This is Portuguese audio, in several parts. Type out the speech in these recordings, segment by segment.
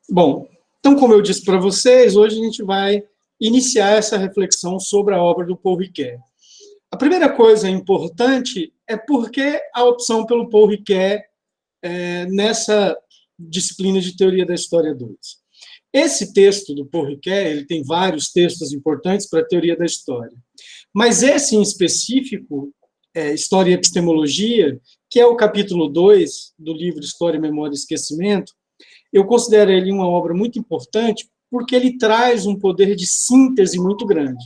Bom, então, como eu disse para vocês, hoje a gente vai iniciar essa reflexão sobre a obra do Paul Ricoeur. A primeira coisa importante é porque a opção pelo Paul Ricoeur nessa disciplina de Teoria da História 2. Esse texto do Paul Ricoeur, ele tem vários textos importantes para a Teoria da História, mas esse em específico, História e Epistemologia, que é o capítulo 2 do livro História, Memória e Esquecimento, eu considero ele uma obra muito importante porque ele traz um poder de síntese muito grande.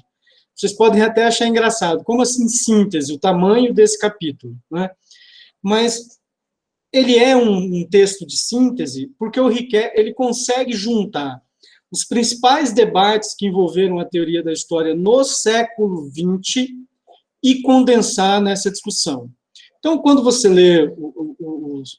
Vocês podem até achar engraçado, como assim síntese, o tamanho desse capítulo, né? Mas ele é um texto de síntese porque o Ricoeur ele consegue juntar os principais debates que envolveram a teoria da história no século XX e condensar nessa discussão. Então, quando você lê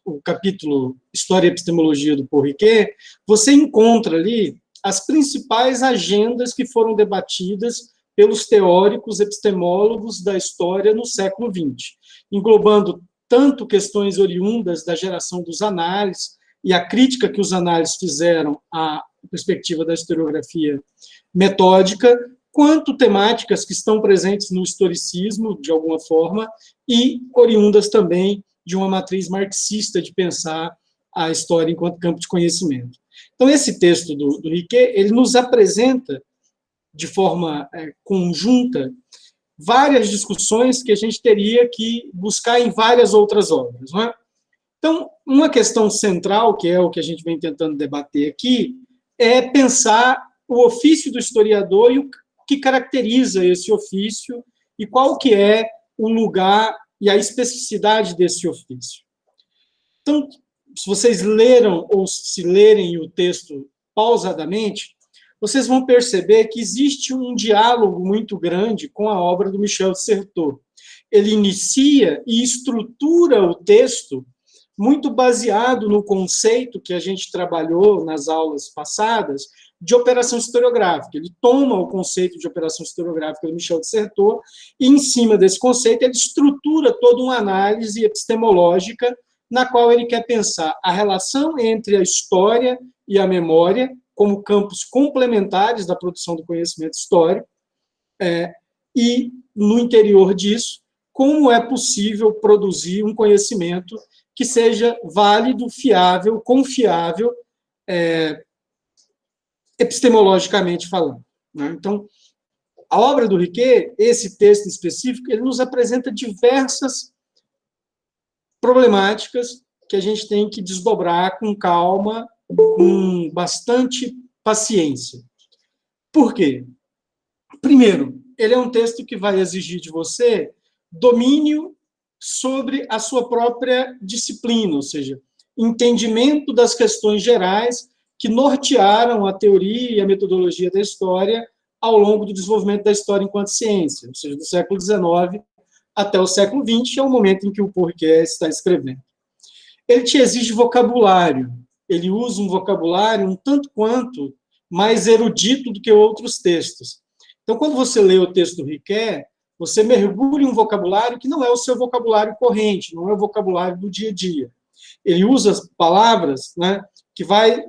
o capítulo História e Epistemologia do Paul Ricoeur, você encontra ali as principais agendas que foram debatidas pelos teóricos epistemólogos da história no século XX, englobando tanto questões oriundas da geração dos análises e a crítica que os análises fizeram à perspectiva da historiografia metódica, quanto temáticas que estão presentes no historicismo, de alguma forma, e oriundas também de uma matriz marxista de pensar a história enquanto campo de conhecimento. Então, esse texto do Ricoeur, ele nos apresenta, de forma conjunta, várias discussões que a gente teria que buscar em várias outras obras, não é? Então, uma questão central, que é o que a gente vem tentando debater aqui, é pensar o ofício do historiador e o que caracteriza esse ofício e qual que é o lugar e a especificidade desse ofício. Então, se vocês leram ou se lerem o texto pausadamente, vocês vão perceber que existe um diálogo muito grande com a obra do Michel de Certeau. Ele inicia e estrutura o texto muito baseado no conceito que a gente trabalhou nas aulas passadas de operação historiográfica. Ele toma o conceito de operação historiográfica do Michel de Certeau e, em cima desse conceito, ele estrutura toda uma análise epistemológica na qual ele quer pensar a relação entre a história e a memória como campos complementares da produção do conhecimento histórico e, no interior disso, como é possível produzir um conhecimento que seja válido, fiável, confiável, epistemologicamente falando, né? Então, a obra do Ricoeur, esse texto específico, ele nos apresenta diversas problemáticas que a gente tem que desdobrar com calma, com bastante paciência. Por quê? Primeiro, ele é um texto que vai exigir de você domínio sobre a sua própria disciplina, ou seja, entendimento das questões gerais que nortearam a teoria e a metodologia da história ao longo do desenvolvimento da história enquanto ciência, ou seja, do século XIX até o século XX, que é o momento em que o Paul Ricoeur está escrevendo. Ele te exige vocabulário, ele usa um vocabulário um tanto quanto mais erudito do que outros textos. Então, quando você lê o texto do Ricoeur, você mergulha em um vocabulário que não é o seu vocabulário corrente, não é o vocabulário do dia a dia. Ele usa palavras, né, que vai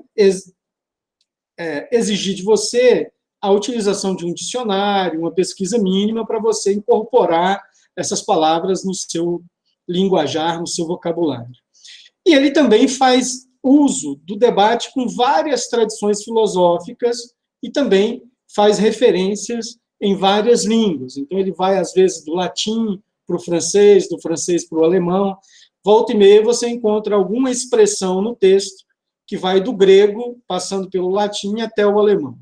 exigir de você a utilização de um dicionário, uma pesquisa mínima para você incorporar essas palavras no seu linguajar, no seu vocabulário. E ele também faz uso do debate com várias tradições filosóficas e também faz referências em várias línguas. Então, ele vai, às vezes, do latim para o francês, do francês para o alemão. Volta e meia, você encontra alguma expressão no texto que vai do grego, passando pelo latim até o alemão.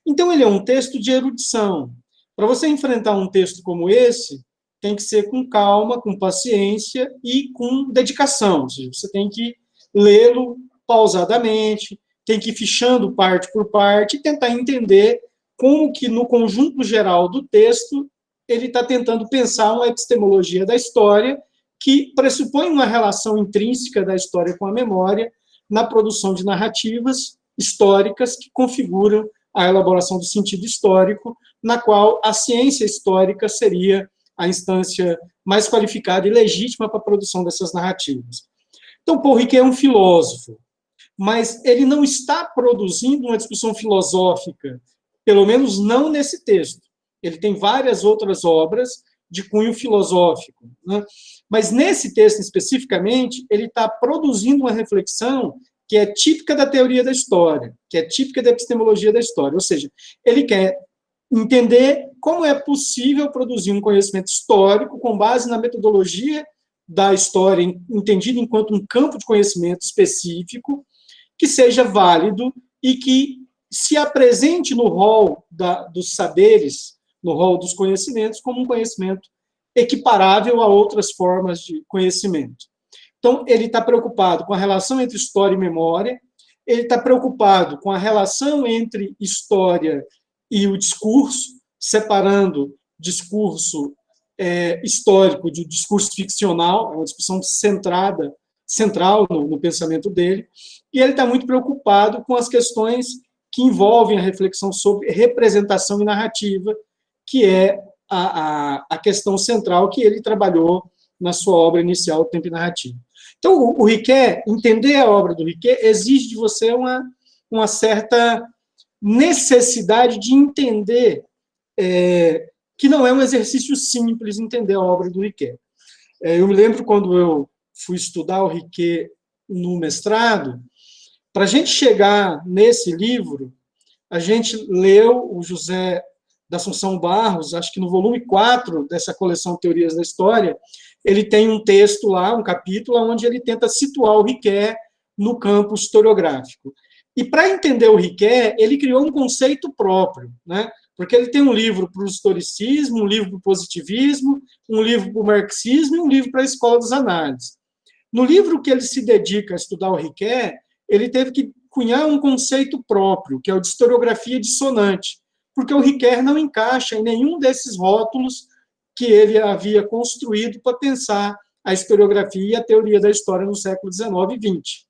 Então, ele é um texto de erudição. Para você enfrentar um texto como esse, tem que ser com calma, com paciência e com dedicação. Ou seja, você tem que lê-lo pausadamente, tem que ir fichando parte por parte e tentar entender como que, no conjunto geral do texto, ele está tentando pensar uma epistemologia da história que pressupõe uma relação intrínseca da história com a memória na produção de narrativas históricas que configuram a elaboração do sentido histórico, na qual a ciência histórica seria a instância mais qualificada e legítima para a produção dessas narrativas. Então, Paul Ricoeur é um filósofo, mas ele não está produzindo uma discussão filosófica, pelo menos não nesse texto. Ele tem várias outras obras de cunho filosófico, né? Mas nesse texto especificamente, ele está produzindo uma reflexão que é típica da teoria da história, que é típica da epistemologia da história, ou seja, ele quer entender como é possível produzir um conhecimento histórico com base na metodologia da história, entendida enquanto um campo de conhecimento específico, que seja válido e que se apresente no rol dos saberes, no rol dos conhecimentos, como um conhecimento equiparável a outras formas de conhecimento. Então, ele está preocupado com a relação entre história e memória, ele está preocupado com a relação entre história e o discurso, separando discurso histórico de discurso ficcional, é uma discussão central no pensamento dele, e ele está muito preocupado com as questões que envolvem a reflexão sobre representação e narrativa, que é a questão central que ele trabalhou na sua obra inicial, O Tempo e Narrativa. Então, o Ricoeur, entender a obra do Ricoeur, exige de você uma certa necessidade de entender que não é um exercício simples entender a obra do Ricoeur. Eu me lembro quando eu fui estudar o Ricoeur no mestrado, para a gente chegar nesse livro, a gente leu o José da Assunção Barros, acho que no volume 4 dessa coleção Teorias da História, ele tem um texto lá, um capítulo, onde ele tenta situar o Ricoeur no campo historiográfico. E para entender o Ricoeur, ele criou um conceito próprio, né? Porque ele tem um livro para o historicismo, um livro para o positivismo, um livro para o marxismo e um livro para a escola das análises. No livro que ele se dedica a estudar o Ricoeur, ele teve que cunhar um conceito próprio, que é o de historiografia dissonante, porque o Ricoeur não encaixa em nenhum desses rótulos que ele havia construído para pensar a historiografia e a teoria da história no século XIX e XX.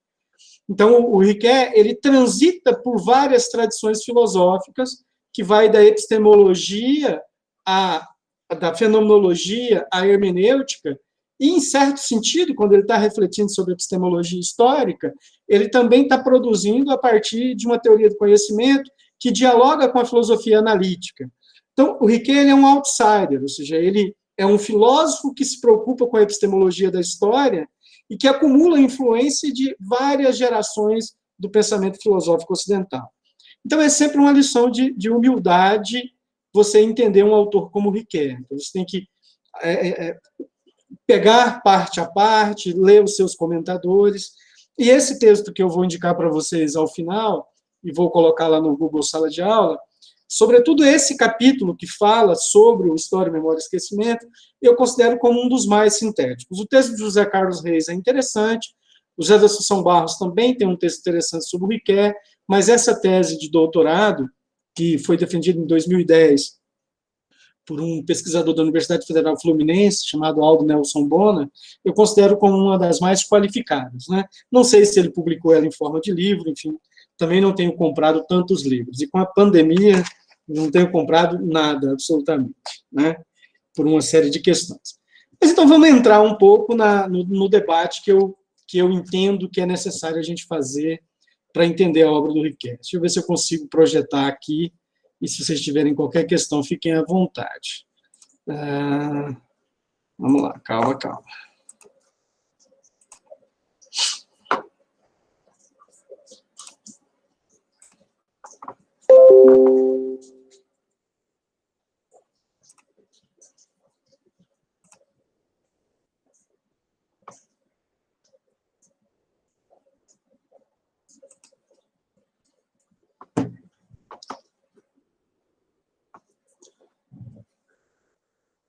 Então, o Ricoeur, ele transita por várias tradições filosóficas, que vai da epistemologia, da fenomenologia, à hermenêutica, e, em certo sentido, quando ele está refletindo sobre epistemologia histórica, ele também está produzindo a partir de uma teoria do conhecimento que dialoga com a filosofia analítica. Então, o Ricoeur é um outsider, ou seja, ele é um filósofo que se preocupa com a epistemologia da história e que acumula a influência de várias gerações do pensamento filosófico ocidental. Então, é sempre uma lição de humildade você entender um autor como Ricoeur. Então, você tem que pegar parte a parte, ler os seus comentadores. E esse texto que eu vou indicar para vocês ao final, e vou colocar lá no Google Sala de Aula, sobretudo esse capítulo que fala sobre o História, Memória e Esquecimento, eu considero como um dos mais sintéticos. O texto de José Carlos Reis é interessante, o José da Assunção Barros também tem um texto interessante sobre o Ricoeur, mas essa tese de doutorado, que foi defendida em 2010 por um pesquisador da Universidade Federal Fluminense, chamado Aldo Nelson Bona, eu considero como uma das mais qualificadas, né? Não sei se ele publicou ela em forma de livro, enfim, também não tenho comprado tantos livros. E com a pandemia, não tenho comprado nada, absolutamente, né? Por uma série de questões. Mas então vamos entrar um pouco no debate que eu entendo que é necessário a gente fazer para entender a obra do Ricoeur. Deixa eu ver se eu consigo projetar aqui, e se vocês tiverem qualquer questão, fiquem à vontade. Vamos lá, calma.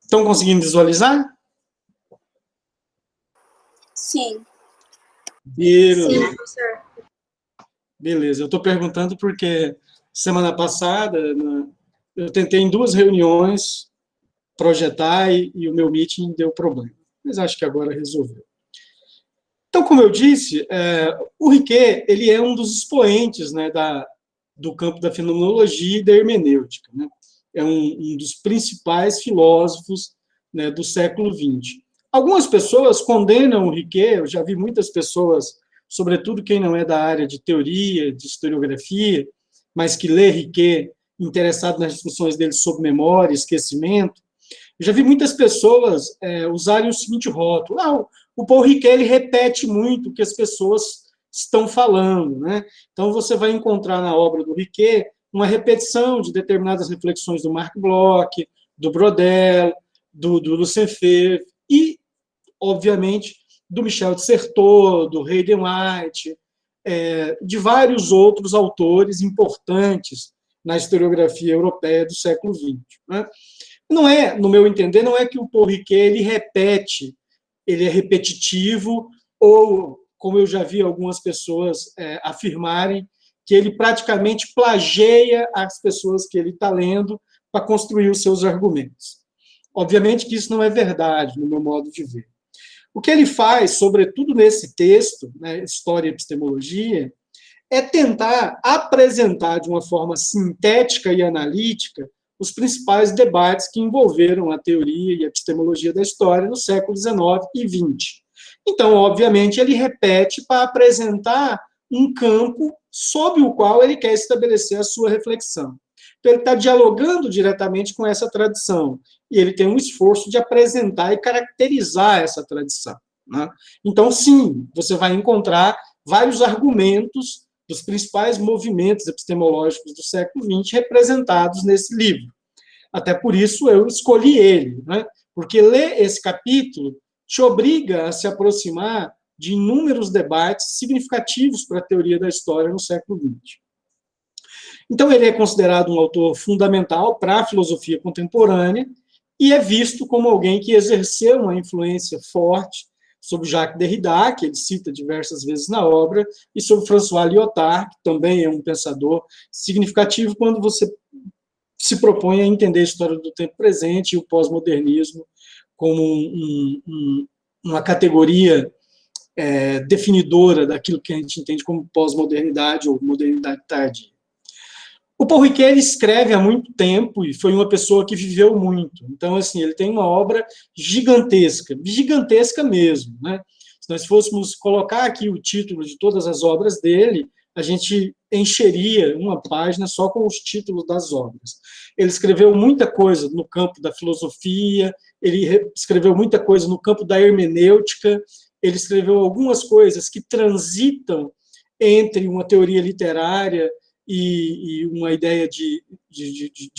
Estão conseguindo visualizar? Sim. Beleza. Sim, professor. Beleza, eu estou perguntando porque semana passada eu tentei em 2 reuniões projetar e o meu meeting deu problema. Mas acho que agora resolveu. Então, como eu disse, o Ricoeur ele é um dos expoentes, né, do campo da fenomenologia e da hermenêutica, né? É um dos principais filósofos, né, do século XX. Algumas pessoas condenam o Riquet, eu já vi muitas pessoas, sobretudo quem não é da área de teoria, de historiografia, mas que lê Riquet, interessado nas discussões dele sobre memória, esquecimento. Eu já vi muitas pessoas usarem o seguinte rótulo: o Paul Riquet ele repete muito o que as pessoas estão falando, né? Então, você vai encontrar na obra do Riquet uma repetição de determinadas reflexões do Marc Bloch, do Brodel, do Lucien Febvre e, obviamente, do Michel de Certeau, do Hayden White, de vários outros autores importantes na historiografia europeia do século XX. Né? Não é, no meu entender, não é que o Paul Riquet ele repete, ele é repetitivo, ou, como eu já vi algumas pessoas afirmarem, que ele praticamente plageia as pessoas que ele está lendo para construir os seus argumentos. Obviamente que isso não é verdade, no meu modo de ver. O que ele faz, sobretudo nesse texto, né, História e Epistemologia, é tentar apresentar de uma forma sintética e analítica os principais debates que envolveram a teoria e a epistemologia da história no século XIX e XX. Então, obviamente, ele repete para apresentar um campo sob o qual ele quer estabelecer a sua reflexão. Então, ele está dialogando diretamente com essa tradição, e ele tem um esforço de apresentar e caracterizar essa tradição. Né? Então, sim, você vai encontrar vários argumentos dos principais movimentos epistemológicos do século XX representados nesse livro. Até por isso eu escolhi ele, né? Porque ler esse capítulo te obriga a se aproximar de inúmeros debates significativos para a teoria da história no século XX. Então, ele é considerado um autor fundamental para a filosofia contemporânea e é visto como alguém que exerceu uma influência forte sobre Jacques Derrida, que ele cita diversas vezes na obra, e sobre François Lyotard, que também é um pensador significativo quando você se propõe a entender a história do tempo presente e o pós-modernismo como uma categoria definidora daquilo que a gente entende como pós-modernidade ou modernidade tardia. O Paul Riquet ele escreve há muito tempo e foi uma pessoa que viveu muito. Então, assim, ele tem uma obra gigantesca, gigantesca mesmo, né? Se nós fôssemos colocar aqui o título de todas as obras dele, a gente encheria uma página só com os títulos das obras. Ele escreveu muita coisa no campo da filosofia, ele escreveu muita coisa no campo da hermenêutica, ele escreveu algumas coisas que transitam entre uma teoria literária e uma ideia de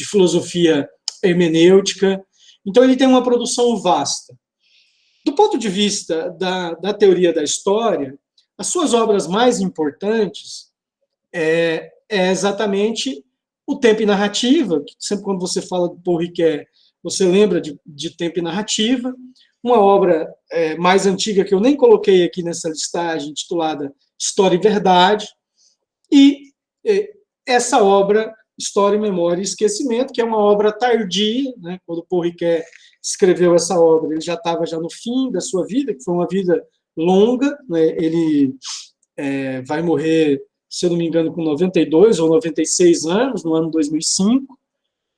filosofia hermenêutica. Então, ele tem uma produção vasta. Do ponto de vista da teoria da história, as suas obras mais importantes é exatamente o Tempo e Narrativa, que sempre quando você fala do Paul Riquet, você lembra de Tempo e Narrativa, uma obra mais antiga que eu nem coloquei aqui nessa listagem, titulada História e Verdade, e essa obra, História, Memória e Esquecimento, que é uma obra tardia, né? Quando Paul Riquet escreveu essa obra, ele já estava no fim da sua vida, que foi uma vida longa, né? Ele vai morrer, se eu não me engano, com 92 ou 96 anos, no ano 2005.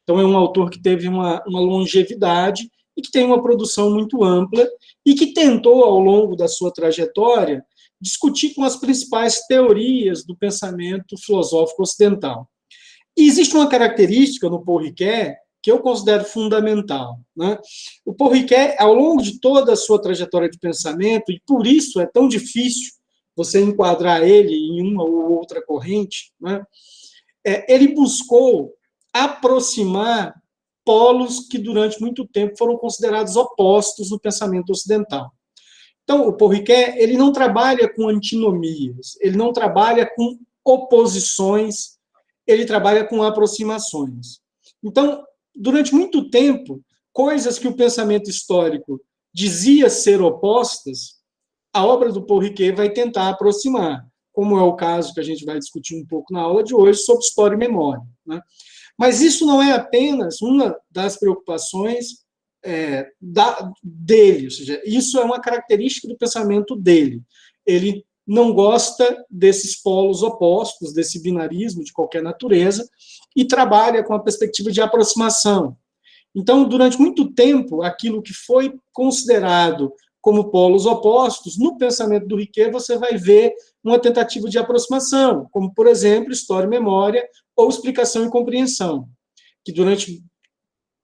Então, é um autor que teve uma longevidade e que tem uma produção muito ampla e que tentou, ao longo da sua trajetória, discutir com as principais teorias do pensamento filosófico ocidental. E existe uma característica no Paul Riquet que eu considero fundamental. Né? O Paul Riquet, ao longo de toda a sua trajetória de pensamento, e por isso é tão difícil você enquadrar ele em uma ou outra corrente, né? Ele buscou aproximar polos que durante muito tempo foram considerados opostos no pensamento ocidental. Então, o Paul Riquet, ele não trabalha com antinomias, ele não trabalha com oposições, ele trabalha com aproximações. Então, durante muito tempo, coisas que o pensamento histórico dizia ser opostas, a obra do Paul Riquet vai tentar aproximar, como é o caso que a gente vai discutir um pouco na aula de hoje, sobre história e memória. Né? Mas isso não é apenas uma das preocupações dele, ou seja, isso é uma característica do pensamento dele. Ele não gosta desses polos opostos, desse binarismo de qualquer natureza, e trabalha com a perspectiva de aproximação. Então, durante muito tempo, aquilo que foi considerado como polos opostos, no pensamento do Riquet você vai ver uma tentativa de aproximação, como, por exemplo, história e memória ou explicação e compreensão, que durante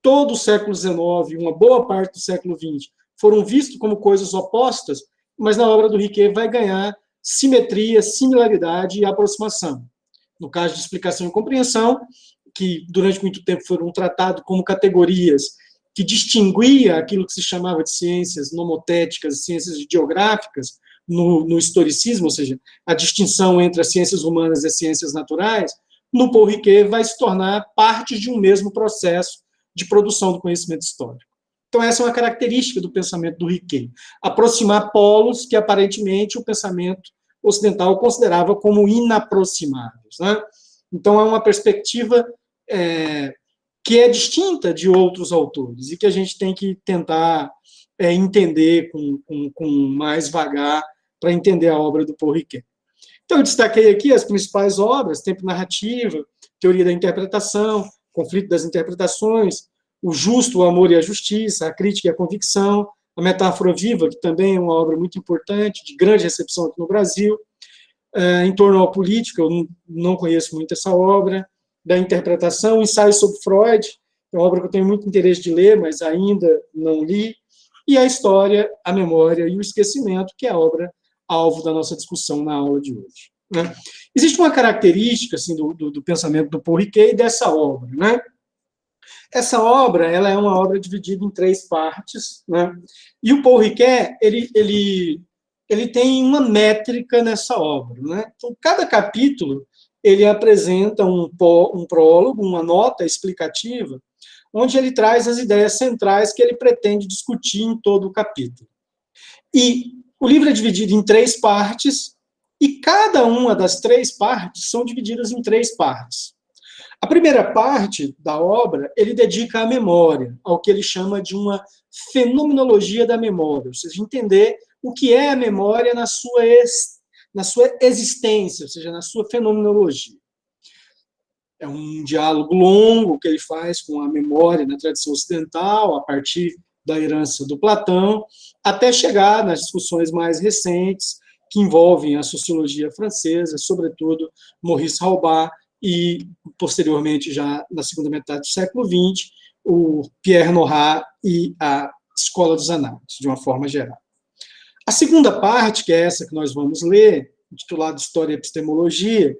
todo o século XIX e uma boa parte do século XX foram vistos como coisas opostas, mas na obra do Riquet vai ganhar simetria, similaridade e aproximação. No caso de explicação e compreensão, que durante muito tempo foram tratados como categorias que distinguia aquilo que se chamava de ciências nomotéticas, ciências geográficas, no historicismo, ou seja, a distinção entre as ciências humanas e as ciências naturais, no Paul Riquet vai se tornar parte de um mesmo processo de produção do conhecimento histórico. Então, essa é uma característica do pensamento do Riquet, aproximar polos que, aparentemente, o pensamento ocidental considerava como inaproximáveis, né? Então, é uma perspectiva que é distinta de outros autores e que a gente tem que tentar entender com mais vagar para entender a obra do Paul Riquet. Então, eu destaquei aqui as principais obras: Tempo Narrativa, Teoria da Interpretação, Conflito das Interpretações, O Justo, o Amor e a Justiça, A Crítica e a Convicção, A Metáfora Viva, que também é uma obra muito importante, de grande recepção aqui no Brasil, Em Torno ao Político, eu não conheço muito essa obra, da Interpretação, Ensaio sobre Freud, é uma obra que eu tenho muito interesse de ler, mas ainda não li, e A História, a Memória e o Esquecimento, que é a obra alvo da nossa discussão na aula de hoje, né? Existe uma característica assim, do pensamento do Paul Riquet e dessa obra, né? Essa obra, ela é uma obra dividida em 3 partes, né? E o Paul Riquet, ele tem uma métrica nessa obra, né? Então, cada capítulo, ele apresenta um prólogo, uma nota explicativa, onde ele traz as ideias centrais que ele pretende discutir em todo o capítulo. E o livro é dividido em 3 partes, e cada uma das 3 partes são divididas em 3 partes. A primeira parte da obra, ele dedica à memória, ao que ele chama de uma fenomenologia da memória, ou seja, entender o que é a memória na sua existência, ou seja, na sua fenomenologia. É um diálogo longo que ele faz com a memória na tradição ocidental, a partir da herança do Platão, até chegar nas discussões mais recentes, que envolvem a sociologia francesa, sobretudo Maurice Halbach, e, posteriormente, já na segunda metade do século XX, o Pierre Nora e a Escola dos Análises, de uma forma geral. A segunda parte, que é essa que nós vamos ler, intitulada História e Epistemologia,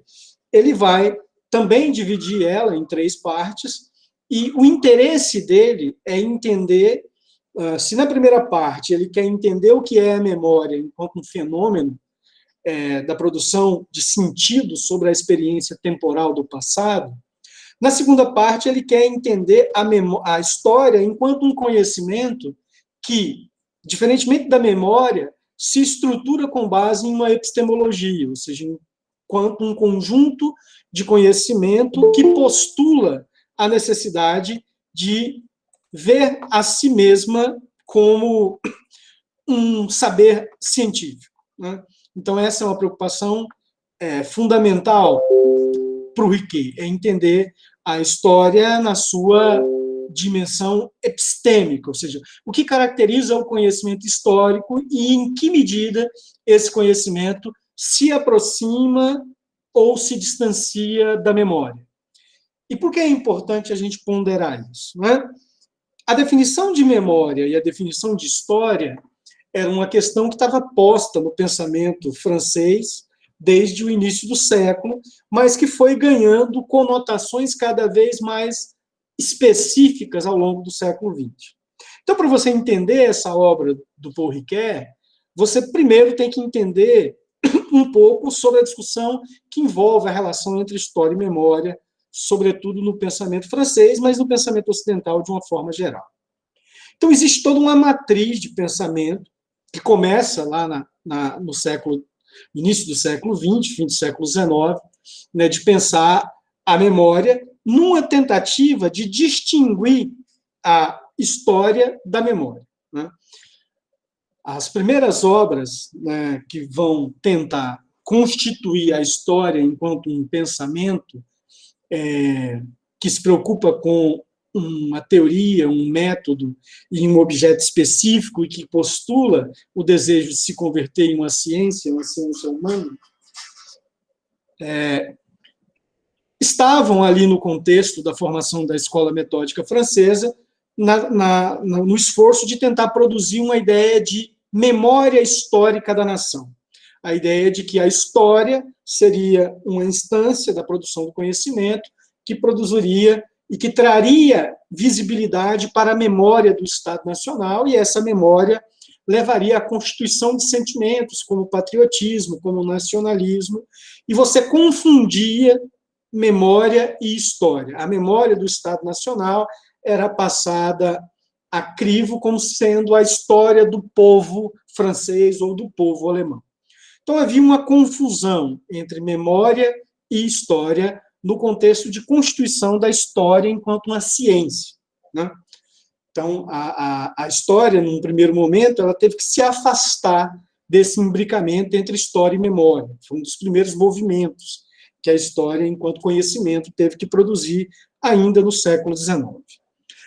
ele vai também dividir ela em 3 partes, e o interesse dele é entender, se na primeira parte ele quer entender o que é a memória enquanto um fenômeno da produção de sentido sobre a experiência temporal do passado, na segunda parte ele quer entender a história enquanto um conhecimento que, diferentemente da memória, se estrutura com base em uma epistemologia, ou seja, enquanto um conjunto de conhecimento que postula a necessidade de ver a si mesma como um saber científico, né? Então, essa é uma preocupação fundamental para o Riquet, é entender a história na sua dimensão epistêmica, ou seja, o que caracteriza o conhecimento histórico e em que medida esse conhecimento se aproxima ou se distancia da memória. E por que é importante a gente ponderar isso, né? A definição de memória e a definição de história era uma questão que estava posta no pensamento francês desde o início do século, mas que foi ganhando conotações cada vez mais específicas ao longo do século XX. Então, para você entender essa obra do Paul Riquet, você primeiro tem que entender um pouco sobre a discussão que envolve a relação entre história e memória, sobretudo no pensamento francês, mas no pensamento ocidental de uma forma geral. Então, existe toda uma matriz de pensamento que começa lá no início do século XX, fim do século XIX, né, de pensar a memória numa tentativa de distinguir a história da memória, né? As primeiras obras, né, que vão tentar constituir a história enquanto um pensamento que se preocupa com uma teoria, um método e um objeto específico e que postula o desejo de se converter em uma ciência humana, estavam ali no contexto da formação da escola metódica francesa, no esforço de tentar produzir uma ideia de memória histórica da nação. A ideia de que a história seria uma instância da produção do conhecimento que produziria e que traria visibilidade para a memória do Estado Nacional, e essa memória levaria à constituição de sentimentos como patriotismo, como nacionalismo, e você confundia memória e história. A memória do Estado Nacional era passada a crivo como sendo a história do povo francês ou do povo alemão. Então, havia uma confusão entre memória e história no contexto de constituição da história enquanto uma ciência, né? Então, a história, num primeiro momento, ela teve que se afastar desse imbricamento entre história e memória. Foi um dos primeiros movimentos que a história, enquanto conhecimento, teve que produzir ainda no século XIX.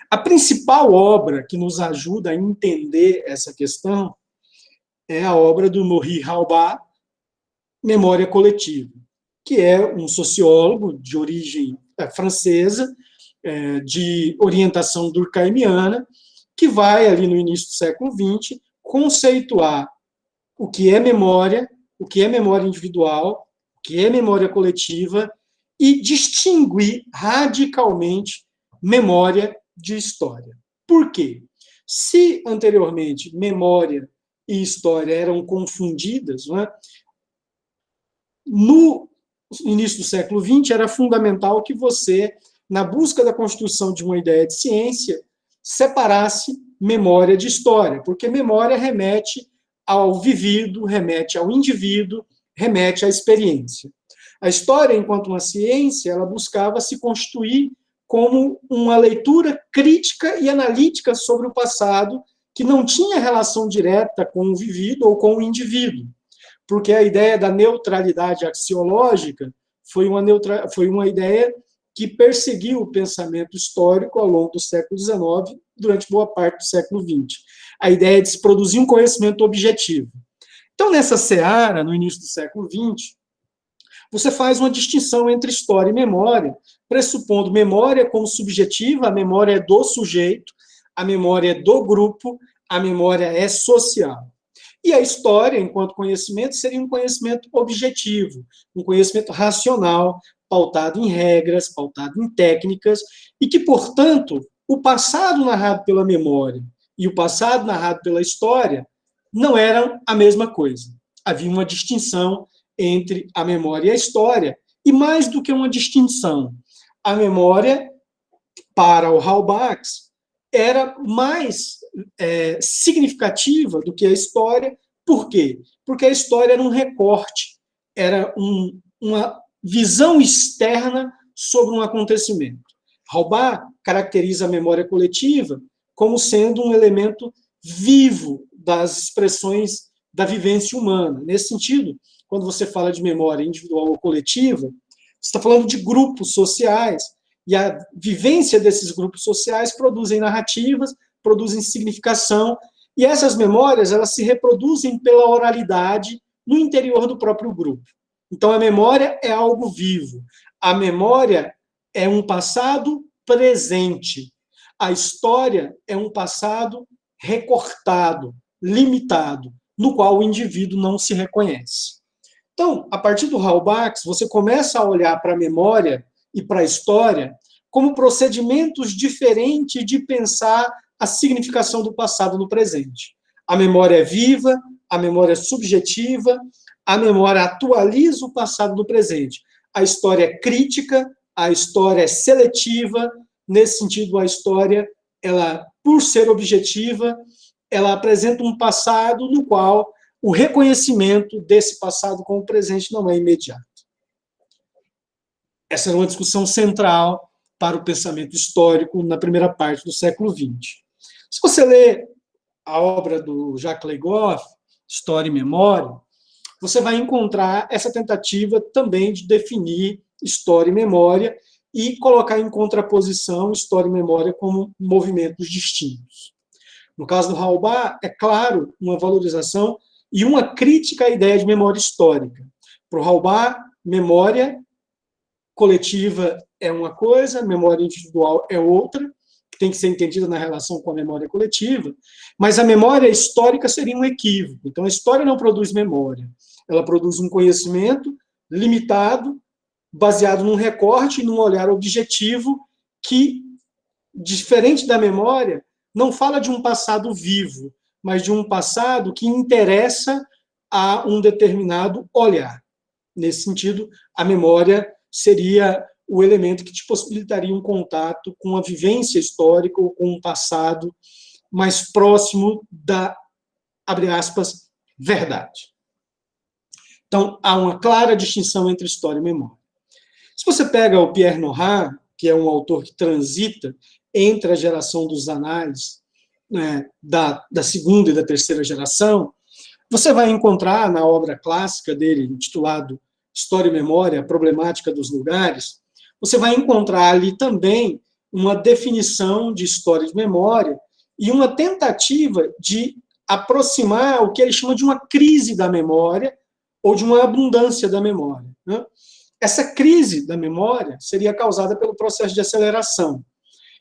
A principal obra que nos ajuda a entender essa questão é a obra do Maurice Halbach, Memória Coletiva, que é um sociólogo de origem francesa, de orientação durkheimiana, que vai, ali no início do século XX, conceituar o que é memória individual, o que é memória coletiva, e distinguir radicalmente memória de história. Por quê? Se anteriormente memória e história eram confundidas, não é? No início do século XX, era fundamental que você, na busca da construção de uma ideia de ciência, separasse memória de história, porque memória remete ao vivido, remete ao indivíduo, remete à experiência. A história, enquanto uma ciência, ela buscava se constituir como uma leitura crítica e analítica sobre o passado, que não tinha relação direta com o vivido ou com o indivíduo, porque a ideia da neutralidade axiológica foi uma ideia que perseguiu o pensamento histórico ao longo do século XIX, durante boa parte do século XX. A ideia de se produzir um conhecimento objetivo. Então, nessa seara, no início do século XX, você faz uma distinção entre história e memória, pressupondo memória como subjetiva, a memória é do sujeito, a memória é do grupo, a memória é social. E a história, enquanto conhecimento, seria um conhecimento objetivo, um conhecimento racional, pautado em regras, pautado em técnicas, e que, portanto, o passado narrado pela memória e o passado narrado pela história não eram a mesma coisa. Havia uma distinção entre a memória e a história, e mais do que uma distinção, a memória, para o Halbach, era mais significativa do que a história. Por quê? Porque a história era um recorte, era uma visão externa sobre um acontecimento. Halbach caracteriza a memória coletiva como sendo um elemento vivo das expressões da vivência humana. Nesse sentido, quando você fala de memória individual ou coletiva, você está falando de grupos sociais, e a vivência desses grupos sociais produzem narrativas, produzem significação, e essas memórias elas se reproduzem pela oralidade no interior do próprio grupo. Então, a memória é algo vivo. A memória é um passado presente. A história é um passado recortado, limitado, no qual o indivíduo não se reconhece. Então, a partir do Halbach, você começa a olhar para a memória e para a história como procedimentos diferentes de pensar a significação do passado no presente. A memória é viva, a memória é subjetiva, a memória atualiza o passado no presente. A história é crítica, a história é seletiva. Nesse sentido, a história, ela, por ser objetiva, ela apresenta um passado no qual o reconhecimento desse passado como presente não é imediato. Essa é uma discussão central para o pensamento histórico na primeira parte do século XX. Se você lê a obra do Jacques Legoff, História e Memória, você vai encontrar essa tentativa também de definir história e memória, e colocar em contraposição história e memória como movimentos distintos. No caso do Halbach, é claro, uma valorização e uma crítica à ideia de memória histórica. Para o Halbach, memória coletiva é uma coisa, memória individual é outra, que tem que ser entendida na relação com a memória coletiva, mas a memória histórica seria um equívoco. Então, a história não produz memória, ela produz um conhecimento limitado, baseado num recorte e num olhar objetivo que, diferente da memória, não fala de um passado vivo, mas de um passado que interessa a um determinado olhar. Nesse sentido, a memória seria o elemento que te possibilitaria um contato com a vivência histórica ou com um passado mais próximo da, abre aspas, verdade. Então, há uma clara distinção entre história e memória. Se você pega o Pierre Nora, que é um autor que transita entre a geração dos análises, né, da segunda e da terceira geração, você vai encontrar na obra clássica dele, intitulado História e Memória, a Problemática dos Lugares, você vai encontrar ali também uma definição de história e memória e uma tentativa de aproximar o que ele chama de uma crise da memória ou de uma abundância da memória, né? Essa crise da memória seria causada pelo processo de aceleração.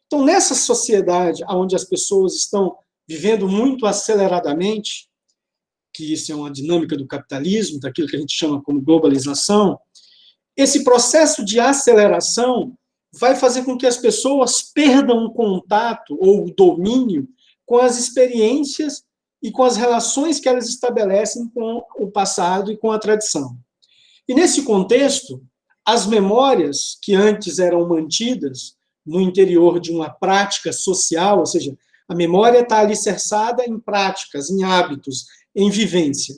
Então, nessa sociedade onde as pessoas estão vivendo muito aceleradamente, que isso é uma dinâmica do capitalismo, daquilo que a gente chama como globalização, esse processo de aceleração vai fazer com que as pessoas perdam o contato ou o domínio com as experiências e com as relações que elas estabelecem com o passado e com a tradição. E nesse contexto, as memórias que antes eram mantidas no interior de uma prática social, ou seja, a memória está alicerçada em práticas, em hábitos, em vivência,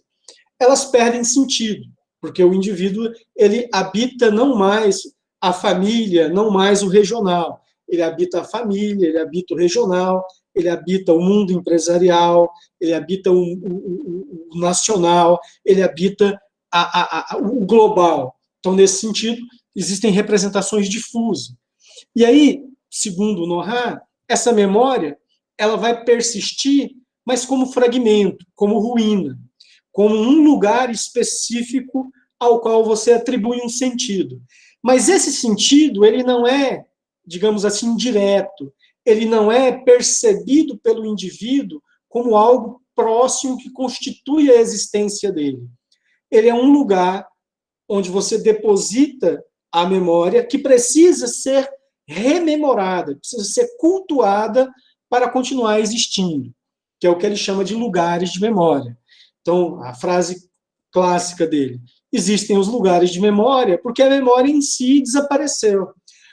elas perdem sentido, porque o indivíduo ele habita não mais a família, não mais o regional, ele habita a família, ele habita o regional, ele habita o mundo empresarial, ele habita o nacional, ele habita o global. Então, nesse sentido, existem representações difusas. E aí, segundo o Nora, essa memória ela vai persistir, mas como fragmento, como ruína, como um lugar específico ao qual você atribui um sentido. Mas esse sentido, ele não é, digamos assim, direto, ele não é percebido pelo indivíduo como algo próximo que constitui a existência dele. Ele é um lugar onde você deposita a memória que precisa ser rememorada, precisa ser cultuada para continuar existindo, que é o que ele chama de lugares de memória. Então, a frase clássica dele, existem os lugares de memória porque a memória em si desapareceu.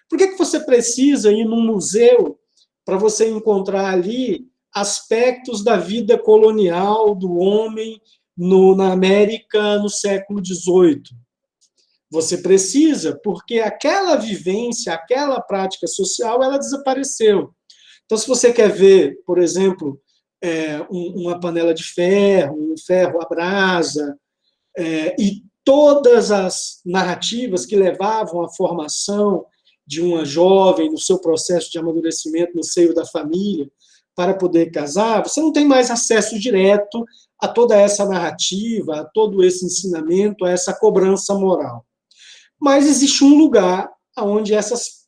Por que você precisa ir num museu para você encontrar ali aspectos da vida colonial do homem na América no século XVIII? Você precisa, porque aquela vivência, aquela prática social, ela desapareceu. Então, se você quer ver, por exemplo, uma panela de ferro, um ferro à brasa, e todas as narrativas que levavam à formação de uma jovem no seu processo de amadurecimento no seio da família para poder casar, você não tem mais acesso direto a toda essa narrativa, a todo esse ensinamento, a essa cobrança moral. Mas existe um lugar onde essas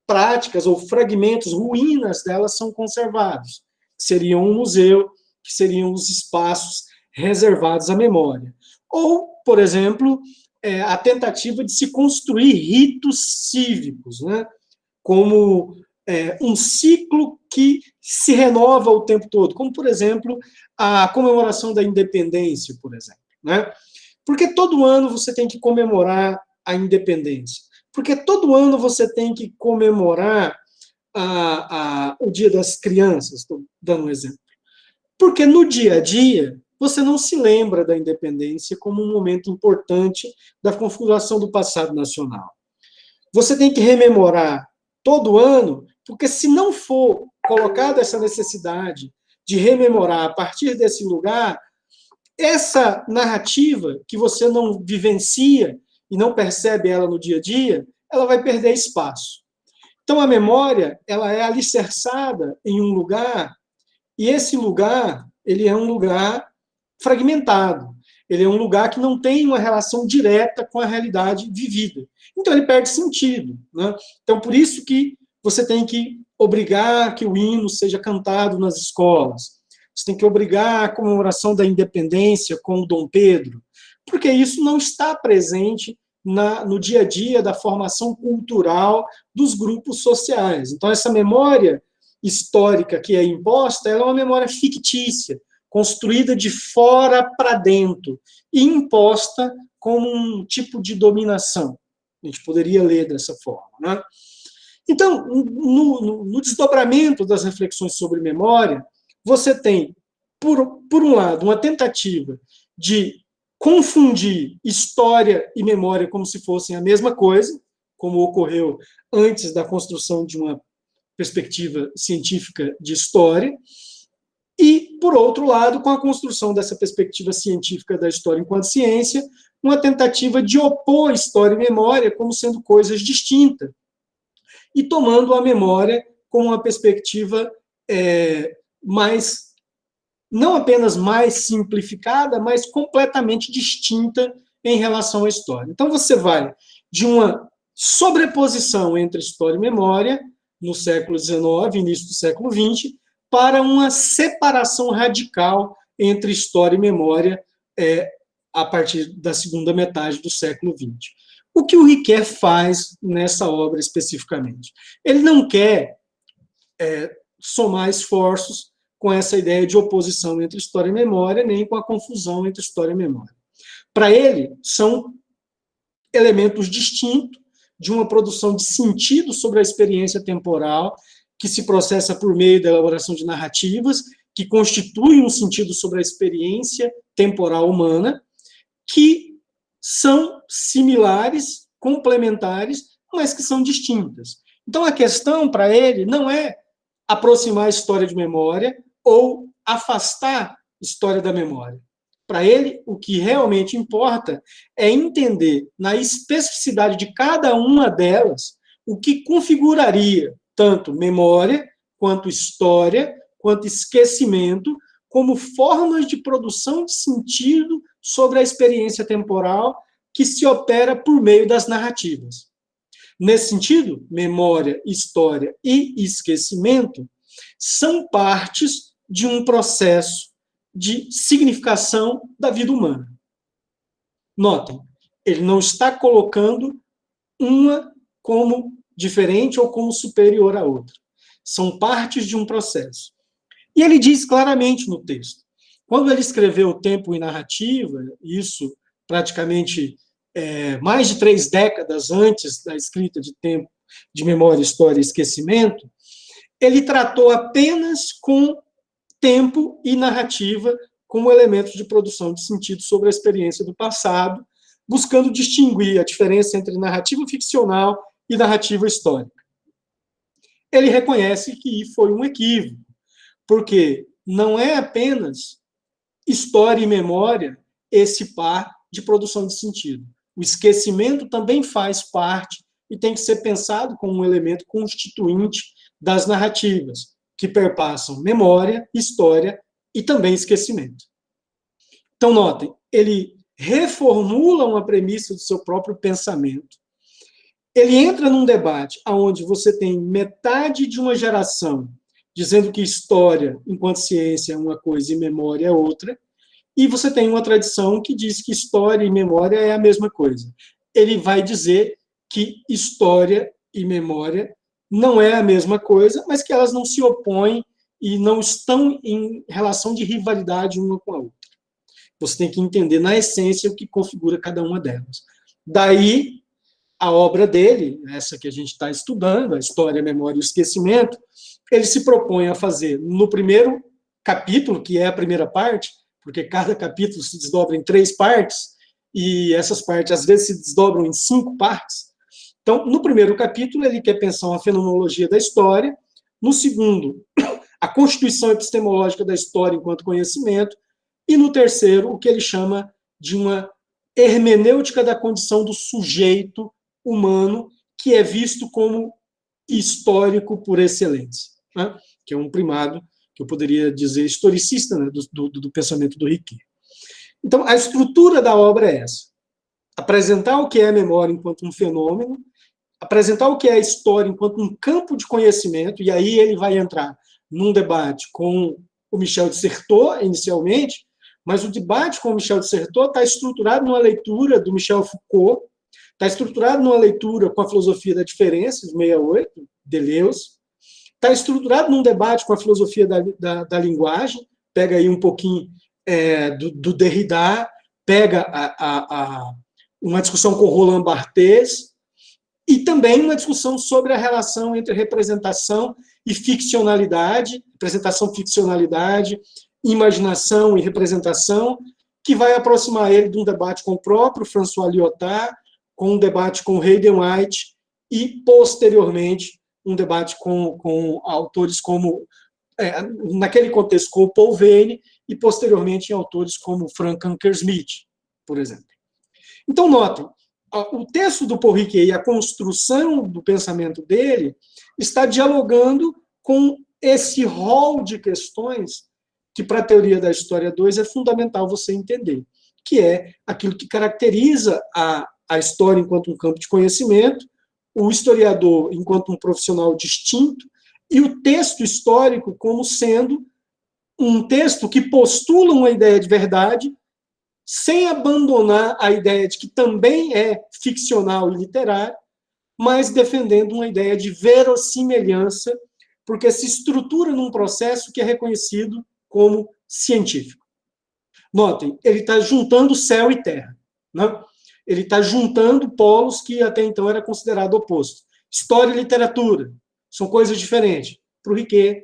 práticas ou fragmentos, ruínas delas são conservados, que seriam um museu, que seriam os espaços reservados à memória. Ou, por exemplo, a tentativa de se construir ritos cívicos, né? Como um ciclo que se renova o tempo todo, como, por exemplo, a comemoração da independência, por exemplo, né? Porque todo ano você tem que comemorar a independência? Porque todo ano você tem que comemorar o Dia das Crianças, estou dando um exemplo. Porque no dia a dia, você não se lembra da independência como um momento importante da configuração do passado nacional. Você tem que rememorar todo ano, porque se não for colocada essa necessidade de rememorar a partir desse lugar, essa narrativa que você não vivencia e não percebe ela no dia a dia, ela vai perder espaço. Então, a memória, ela é alicerçada em um lugar, e esse lugar, ele é um lugar fragmentado. Ele é um lugar que não tem uma relação direta com a realidade vivida. Então, ele perde sentido, né? Então, por isso que você tem que obrigar que o hino seja cantado nas escolas. Você tem que obrigar a comemoração da independência com o Dom Pedro, porque isso não está presente no dia a dia da formação cultural dos grupos sociais. Então, essa memória histórica que é imposta, ela é uma memória fictícia, construída de fora para dentro e imposta como um tipo de dominação. A gente poderia ler dessa forma, né? Então, no desdobramento das reflexões sobre memória, você tem, por um lado, uma tentativa de confundir história e memória como se fossem a mesma coisa, como ocorreu antes da construção de uma perspectiva científica de história, e, por outro lado, com a construção dessa perspectiva científica da história enquanto ciência, uma tentativa de opor história e memória como sendo coisas distintas, e tomando a memória como uma perspectiva mais, não apenas mais simplificada, mas completamente distinta em relação à história. Então, você vai de uma sobreposição entre história e memória, no século XIX, início do século XX, para uma separação radical entre história e memória a partir da segunda metade do século XX. O que o Riquet faz nessa obra especificamente? Ele não quer somar esforços com essa ideia de oposição entre história e memória, nem com a confusão entre história e memória. Para ele, são elementos distintos de uma produção de sentido sobre a experiência temporal, que se processa por meio da elaboração de narrativas, que constituem um sentido sobre a experiência temporal humana, que são similares, complementares, mas que são distintas. Então, a questão para ele não é aproximar a história de memória ou afastar a história da memória. Para ele, o que realmente importa é entender, na especificidade de cada uma delas, o que configuraria tanto memória, quanto história, quanto esquecimento, como formas de produção de sentido sobre a experiência temporal que se opera por meio das narrativas. Nesse sentido, memória, história e esquecimento são partes de um processo de significação da vida humana. Notem, ele não está colocando uma como diferente ou como superior à outra. São partes de um processo. E ele diz claramente no texto. Quando ele escreveu Tempo e Narrativa, isso praticamente mais de 3 décadas antes da escrita de Tempo, de Memória, História e Esquecimento, ele tratou apenas com tempo e narrativa como elementos de produção de sentido sobre a experiência do passado, buscando distinguir a diferença entre narrativa ficcional e narrativa histórica. Ele reconhece que foi um equívoco, porque não é apenas história e memória esse par de produção de sentido. O esquecimento também faz parte e tem que ser pensado como um elemento constituinte das narrativas, que perpassam memória, história e também esquecimento. Então, notem, ele reformula uma premissa do seu próprio pensamento. Ele entra num debate onde você tem metade de uma geração dizendo que história, enquanto ciência, é uma coisa e memória é outra, e você tem uma tradição que diz que história e memória é a mesma coisa. Ele vai dizer que história e memória não é a mesma coisa, mas que elas não se opõem e não estão em relação de rivalidade uma com a outra. Você tem que entender, na essência, o que configura cada uma delas. Daí, a obra dele, essa que a gente está estudando, a História, a Memória e o Esquecimento, ele se propõe a fazer, no primeiro capítulo, que é a primeira parte, porque cada capítulo se desdobra em 3 partes, e essas partes, às vezes, se desdobram em 5 partes. Então, no primeiro capítulo, ele quer pensar uma fenomenologia da história. No segundo, a constituição epistemológica da história enquanto conhecimento. E no terceiro, o que ele chama de uma hermenêutica da condição do sujeito humano, que é visto como histórico por excelência, né? Que é um primado, que eu poderia dizer, historicista, né? do pensamento do Riquet. Então, a estrutura da obra é essa. Apresentar o que é a memória enquanto um fenômeno, apresentar o que é a história enquanto um campo de conhecimento, e aí ele vai entrar num debate com o Michel de Certeau, inicialmente, mas o debate com o Michel de Certeau está estruturado numa leitura do Michel Foucault, está estruturado numa leitura com a filosofia da diferença, de 68, Deleuze, está estruturado num debate com a filosofia da linguagem, pega aí um pouquinho do Derrida, pega uma discussão com Roland Barthes, e também uma discussão sobre a relação entre representação e ficcionalidade, representação-ficcionalidade, imaginação e representação, que vai aproximar ele de um debate com o próprio François Lyotard, com um debate com Hayden White e, posteriormente, um debate com autores como, naquele contexto, com o Paul Veyne, e, posteriormente, em autores como Frank Anker-Smith, por exemplo. Então, notem, o texto do Paul Ricoeur e a construção do pensamento dele está dialogando com esse rol de questões que, para a teoria da história 2, é fundamental você entender, que é aquilo que caracteriza a história enquanto um campo de conhecimento, o historiador enquanto um profissional distinto, e o texto histórico como sendo um texto que postula uma ideia de verdade, sem abandonar a ideia de que também é ficcional e literário, mas defendendo uma ideia de verossimilhança, porque se estrutura num processo que é reconhecido como científico. Notem, ele está juntando céu e terra, né? Ele está juntando polos que até então era considerado oposto. História e literatura são coisas diferentes. Para o Riquet,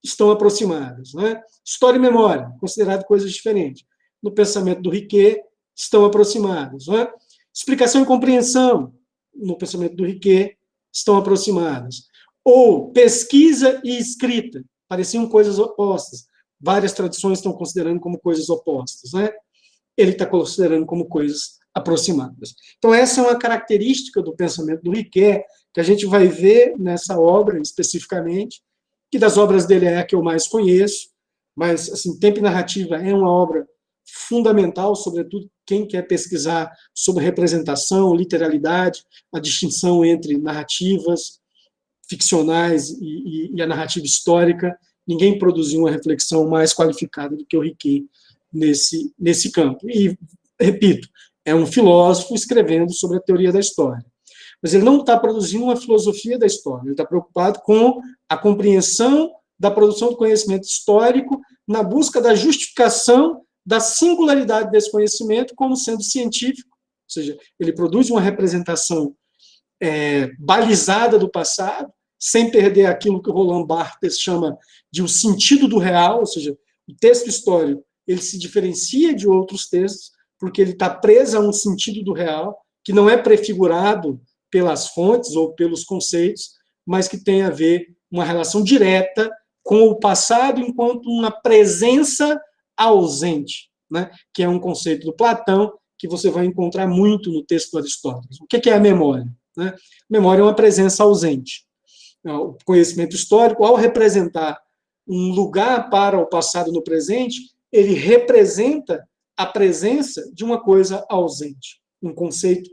estão aproximadas, né? História e memória, considerado coisas diferentes. No pensamento do Riquet, estão aproximadas, né? Explicação e compreensão, no pensamento do Riquet, estão aproximadas. Ou pesquisa e escrita, pareciam coisas opostas. Várias tradições estão considerando como coisas opostas, né? Ele está considerando como coisas aproximadas. Então, essa é uma característica do pensamento do Riquet, que a gente vai ver nessa obra, especificamente, que das obras dele é a que eu mais conheço, mas, assim, Tempo e Narrativa é uma obra fundamental, sobretudo quem quer pesquisar sobre representação, literalidade, a distinção entre narrativas ficcionais e a narrativa histórica. Ninguém produziu uma reflexão mais qualificada do que o Riquet nesse campo. E, repito, é um filósofo escrevendo sobre a teoria da história. Mas ele não está produzindo uma filosofia da história, ele está preocupado com a compreensão da produção do conhecimento histórico na busca da justificação da singularidade desse conhecimento como sendo científico, ou seja, ele produz uma representação balizada do passado, sem perder aquilo que o Roland Barthes chama de o sentido do real, ou seja, o texto histórico ele se diferencia de outros textos, porque ele está preso a um sentido do real, que não é prefigurado pelas fontes ou pelos conceitos, mas que tem a ver uma relação direta com o passado enquanto uma presença ausente, né? Que é um conceito do Platão que você vai encontrar muito no texto do Aristóteles. O que é a memória? Né? Memória é uma presença ausente. O conhecimento histórico, ao representar um lugar para o passado no presente, ele representa a presença de uma coisa ausente, um conceito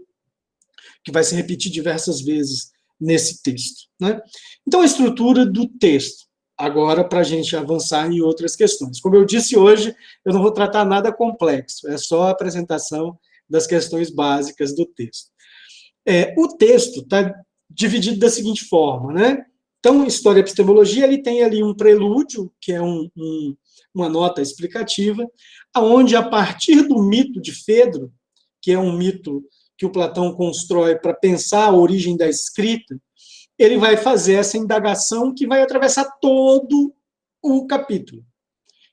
que vai se repetir diversas vezes nesse texto, né? Então, a estrutura do texto, agora para a gente avançar em outras questões. Como eu disse hoje, eu não vou tratar nada complexo, é só a apresentação das questões básicas do texto. O texto está dividido da seguinte forma, né? Então, história e epistemologia, ele tem ali um prelúdio, que é uma nota explicativa, onde, a partir do mito de Fedro, que é um mito que o Platão constrói para pensar a origem da escrita, ele vai fazer essa indagação que vai atravessar todo o capítulo,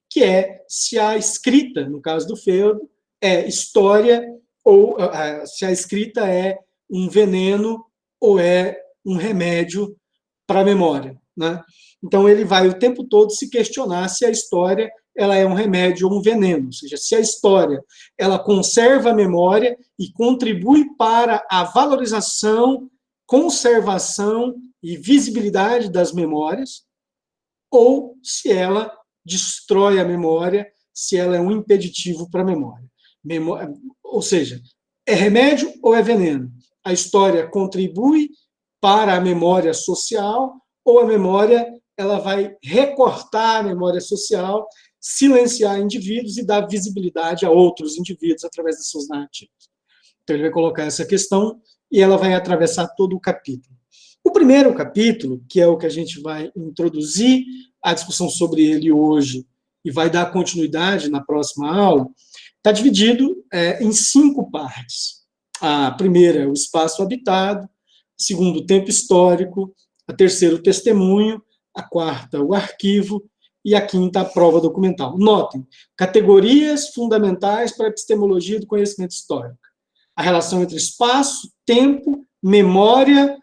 que é se a escrita, no caso do Fedro, é história, ou se a escrita é um veneno ou é um remédio para a memória, né? Então, ele vai o tempo todo se questionar se a história ela é um remédio ou um veneno, ou seja, se a história ela conserva a memória e contribui para a valorização, conservação e visibilidade das memórias, ou se ela destrói a memória, se ela é um impeditivo para a memória. Ou seja, é remédio ou é veneno? A história contribui para a memória social, ou a memória ela vai recortar a memória social, silenciar indivíduos e dar visibilidade a outros indivíduos através das suas narrativas. Então, ele vai colocar essa questão e ela vai atravessar todo o capítulo. O primeiro capítulo, que é o que a gente vai introduzir a discussão sobre ele hoje e vai dar continuidade na próxima aula, está dividido em 5 partes. A primeira é o espaço habitado, a segunda, o tempo histórico, a terceira, o testemunho, a quarta, o arquivo, e a quinta, a prova documental. Notem, categorias fundamentais para a epistemologia do conhecimento histórico. A relação entre espaço, tempo, memória,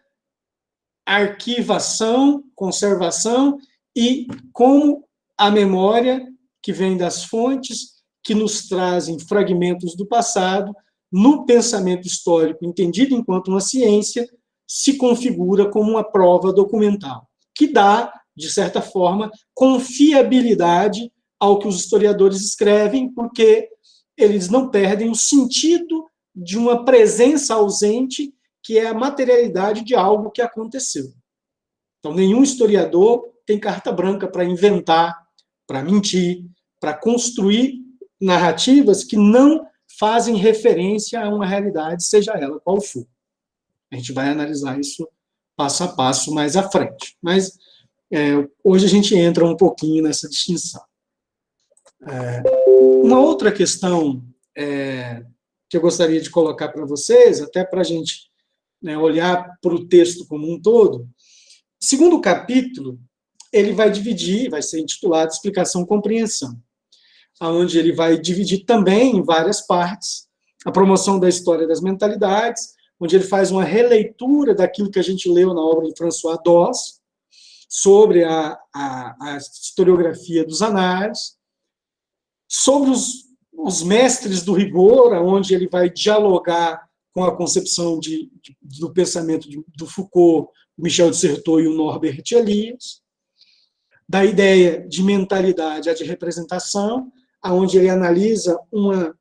arquivação, conservação, e como a memória, que vem das fontes, que nos trazem fragmentos do passado, no pensamento histórico, entendido enquanto uma ciência, se configura como uma prova documental, que dá, de certa forma, confiabilidade ao que os historiadores escrevem, porque eles não perdem o sentido de uma presença ausente, que é a materialidade de algo que aconteceu. Então, nenhum historiador tem carta branca para inventar, para mentir, para construir narrativas que não fazem referência a uma realidade, seja ela qual for. A gente vai analisar isso passo a passo mais à frente. Mas hoje a gente entra um pouquinho nessa distinção. Uma outra questão que eu gostaria de colocar para vocês, até para a gente olhar para o texto como um todo, o segundo capítulo, ele vai dividir, vai ser intitulado Explicação e Compreensão, onde ele vai dividir também em várias partes a promoção da história das mentalidades, onde ele faz uma releitura daquilo que a gente leu na obra de François Doss, sobre a historiografia dos análises, sobre os mestres do rigor, onde ele vai dialogar com a concepção do pensamento do Foucault, Michel de Certeau e o Norbert Elias, da ideia de mentalidade à de representação, onde ele analisa uma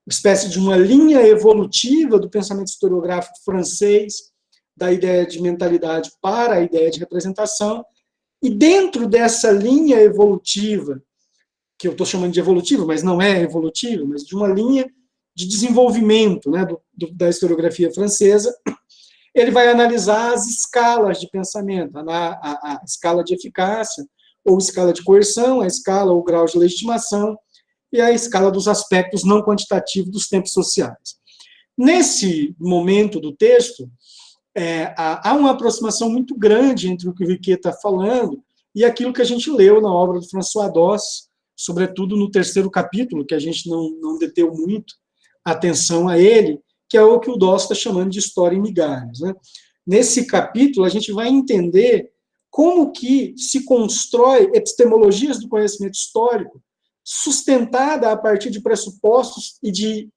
espécie de uma linha evolutiva do pensamento historiográfico francês, da ideia de mentalidade para a ideia de representação, e dentro dessa linha evolutiva, que eu estou chamando de evolutiva, mas não é evolutiva, mas de uma linha de desenvolvimento da historiografia francesa, ele vai analisar as escalas de pensamento, a escala de eficácia, ou escala de coerção, a escala ou grau de legitimação, e a escala dos aspectos não quantitativos dos tempos sociais. Nesse momento do texto, há uma aproximação muito grande entre o que o Riquet está falando e aquilo que a gente leu na obra do François Doss, sobretudo no terceiro capítulo, que a gente não deteu muito atenção a ele, que é o que o Doss está chamando de história em migalhas. Nesse capítulo, a gente vai entender como que se constrói epistemologias do conhecimento histórico sustentada a partir de pressupostos e de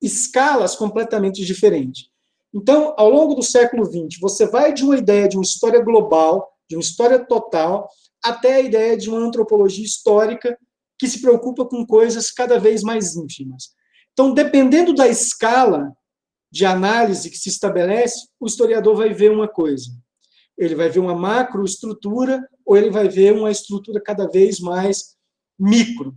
escalas completamente diferentes. Então, ao longo do século XX, você vai de uma ideia de uma história global, de uma história total, até a ideia de uma antropologia histórica que se preocupa com coisas cada vez mais ínfimas. Então, dependendo da escala de análise que se estabelece, o historiador vai ver uma coisa. Ele vai ver uma macroestrutura ou ele vai ver uma estrutura cada vez mais micro.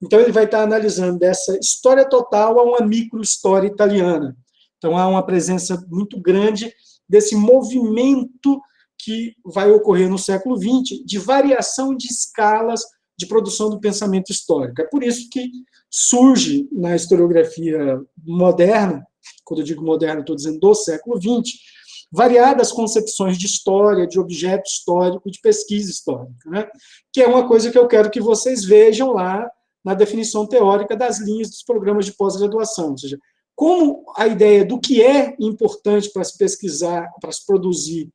Então, ele vai estar analisando dessa história total a uma microhistória italiana. Então, há uma presença muito grande desse movimento que vai ocorrer no século XX, de variação de escalas de produção do pensamento histórico. É por isso que surge na historiografia moderna, quando eu digo moderna, estou dizendo do século XX, variadas concepções de história, de objeto histórico, de pesquisa histórica, que é uma coisa que eu quero que vocês vejam lá na definição teórica das linhas dos programas de pós-graduação, ou seja, como a ideia do que é importante para se pesquisar, para se produzir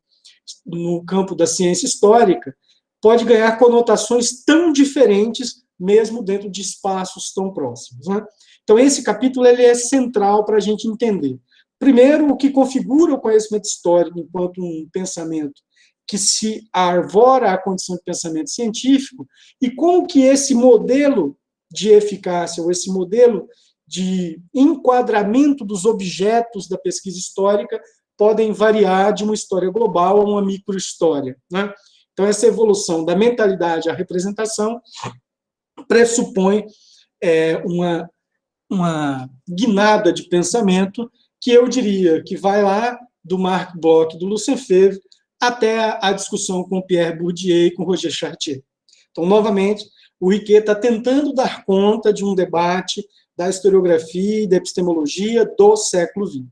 no campo da ciência histórica, pode ganhar conotações tão diferentes, mesmo dentro de espaços tão próximos. Então, esse capítulo ele é central para a gente entender. Primeiro, o que configura o conhecimento histórico enquanto um pensamento que se arvora à condição de pensamento científico e como que esse modelo de eficácia, ou esse modelo de enquadramento dos objetos da pesquisa histórica podem variar de uma história global a uma microhistória, né? Então, essa evolução da mentalidade à representação pressupõe uma guinada de pensamento que eu diria que vai lá do Marc Bloch, do Lucien Febvre, até a discussão com Pierre Bourdieu e com Roger Chartier. Então, novamente, o Riquet está tentando dar conta de um debate da historiografia e da epistemologia do século XX.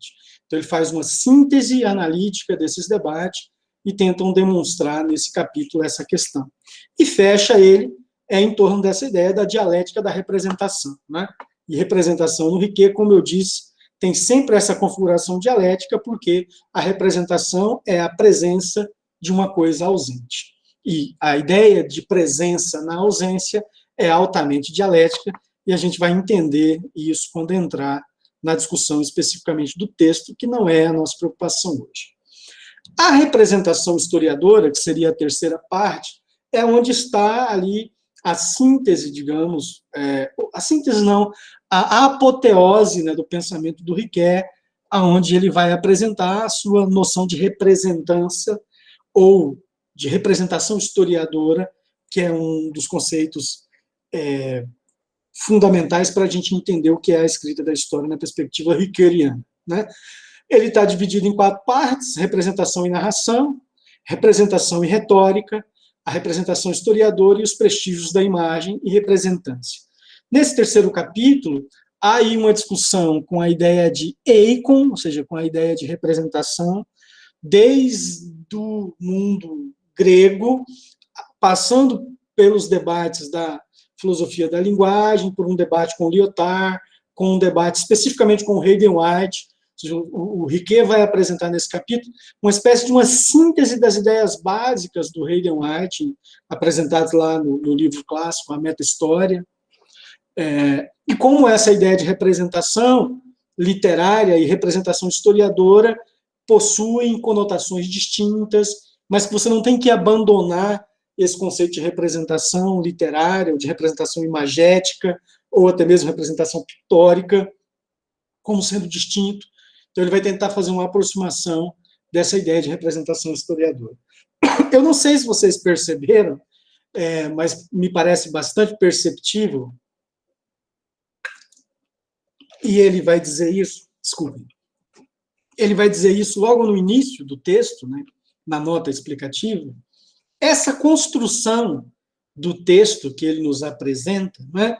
Então, ele faz uma síntese analítica desses debates e tentam demonstrar nesse capítulo essa questão. E fecha ele em torno dessa ideia da dialética da representação, né? E representação no Riquet, como eu disse, tem sempre essa configuração dialética, porque a representação é a presença de uma coisa ausente. E a ideia de presença na ausência é altamente dialética, e a gente vai entender isso quando entrar na discussão especificamente do texto, que não é a nossa preocupação hoje. A representação historiadora, que seria a terceira parte, é onde está ali a síntese, digamos, a síntese não, a apoteose, né, do pensamento do Riquet, aonde ele vai apresentar a sua noção de representância ou de representação historiadora, que é um dos conceitos fundamentais para a gente entender o que é a escrita da história na perspectiva riquetiana, né? Ele está dividido em 4 partes: representação e narração, representação e retórica, a representação historiadora e os prestígios da imagem e representância. Nesse terceiro capítulo, há aí uma discussão com a ideia de eikon, ou seja, com a ideia de representação, desde o mundo grego, passando pelos debates da filosofia da linguagem, por um debate com Lyotard, com um debate especificamente com Hayden White. O Riquet vai apresentar nesse capítulo uma espécie de uma síntese das ideias básicas do Hayden White, apresentadas lá no livro clássico, A Meta-História, e como essa ideia de representação literária e representação historiadora possuem conotações distintas, mas que você não tem que abandonar esse conceito de representação literária, ou de representação imagética, ou até mesmo representação pictórica, como sendo distinto. Então, ele vai tentar fazer uma aproximação dessa ideia de representação historiadora. Eu não sei se vocês perceberam, mas me parece bastante perceptível, e ele vai dizer isso, desculpem, ele vai dizer isso logo no início do texto, né, na nota explicativa. Essa construção do texto que ele nos apresenta, né,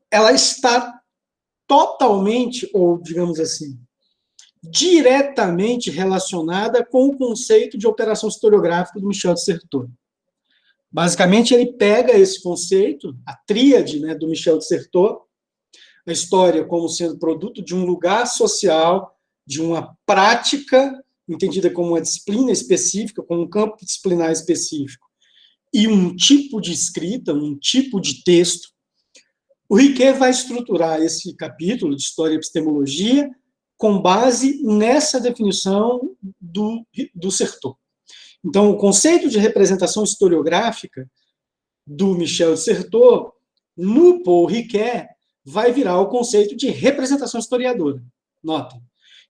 ela está totalmente, ou digamos assim, diretamente relacionada com o conceito de operação historiográfica do Michel de Certeau. Basicamente, ele pega esse conceito, a tríade, né, do Michel de Certeau, a história como sendo produto de um lugar social, de uma prática entendida como uma disciplina específica, como um campo disciplinar específico, e um tipo de escrita, um tipo de texto. O Riquet vai estruturar esse capítulo de História e Epistemologia com base nessa definição do Certeau. Então, o conceito de representação historiográfica do Michel de Certeau, no Paul Riquet, vai virar o conceito de representação historiadora. Notem.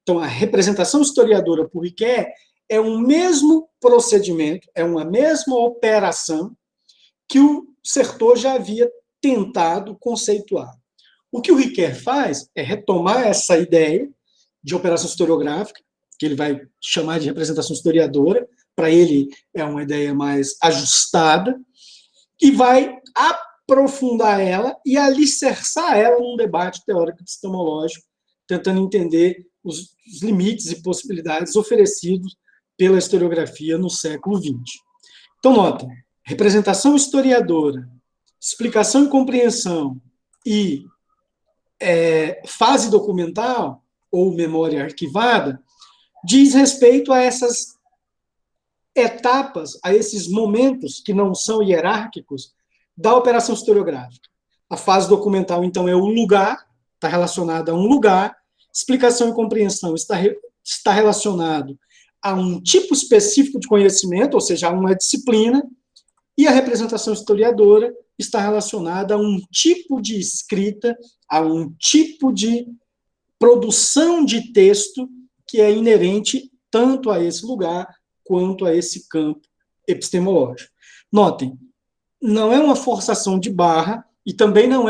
Então, a representação historiadora por Riquet é um mesmo procedimento, é uma mesma operação que o Certeau já havia tentado conceituar. O que o Riquet faz é retomar essa ideia de operação historiográfica, que ele vai chamar de representação historiadora, para ele é uma ideia mais ajustada, e vai aprofundar ela e alicerçar ela num debate teórico epistemológico, tentando entender os limites e possibilidades oferecidos pela historiografia no século XX. Então, notem, representação historiadora, explicação e compreensão e fase documental, ou memória arquivada, diz respeito a essas etapas, a esses momentos que não são hierárquicos da operação historiográfica. A fase documental, então, é o lugar, está relacionada a um lugar. Explicação e compreensão está relacionado a um tipo específico de conhecimento, ou seja, a uma disciplina, e a representação historiadora está relacionada a um tipo de escrita, a um tipo de produção de texto que é inerente tanto a esse lugar quanto a esse campo epistemológico. Notem, não é uma forçação de barra e também não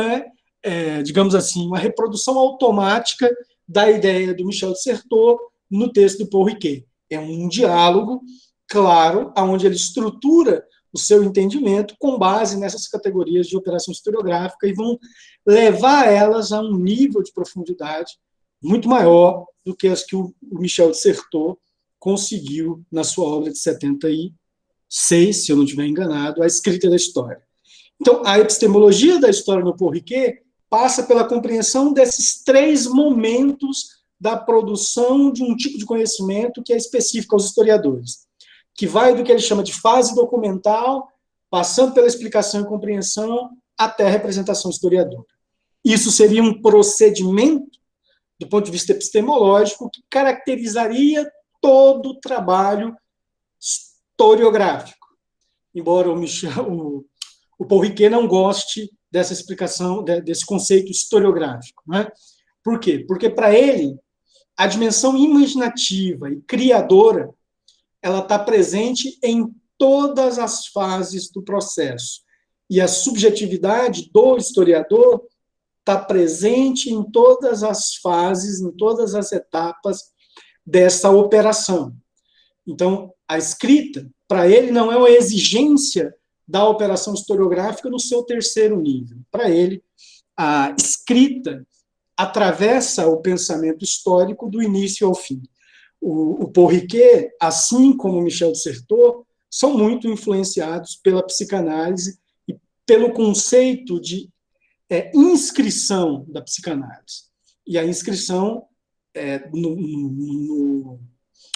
digamos assim, uma reprodução automática da ideia do Michel de Certeau no texto do Paul Ricoeur. É um diálogo claro, onde ele estrutura o seu entendimento com base nessas categorias de operação historiográfica e vão levar elas a um nível de profundidade muito maior do que as que o Michel de Certeau conseguiu na sua obra de 76, se eu não estiver enganado, A Escrita da História. Então, a epistemologia da história no Paul Ricoeur passa pela compreensão desses 3 momentos da produção de um tipo de conhecimento que é específico aos historiadores, que vai do que ele chama de fase documental, passando pela explicação e compreensão, até a representação historiadora. Isso seria um procedimento, do ponto de vista epistemológico, que caracterizaria todo o trabalho historiográfico. Embora o Paul Ricoeur não goste dessa explicação, desse conceito historiográfico. Né? Por quê? Porque, para ele, a dimensão imaginativa e criadora ela está presente em todas as fases do processo. E a subjetividade do historiador está presente em todas as fases, em todas as etapas dessa operação. Então, a escrita, para ele, não é uma exigência da operação historiográfica no seu 3º nível. Para ele, a escrita atravessa o pensamento histórico do início ao fim. O Paul Ricoeur, assim como o Michel de Certeau, são muito influenciados pela psicanálise e pelo conceito de inscrição da psicanálise. E a inscrição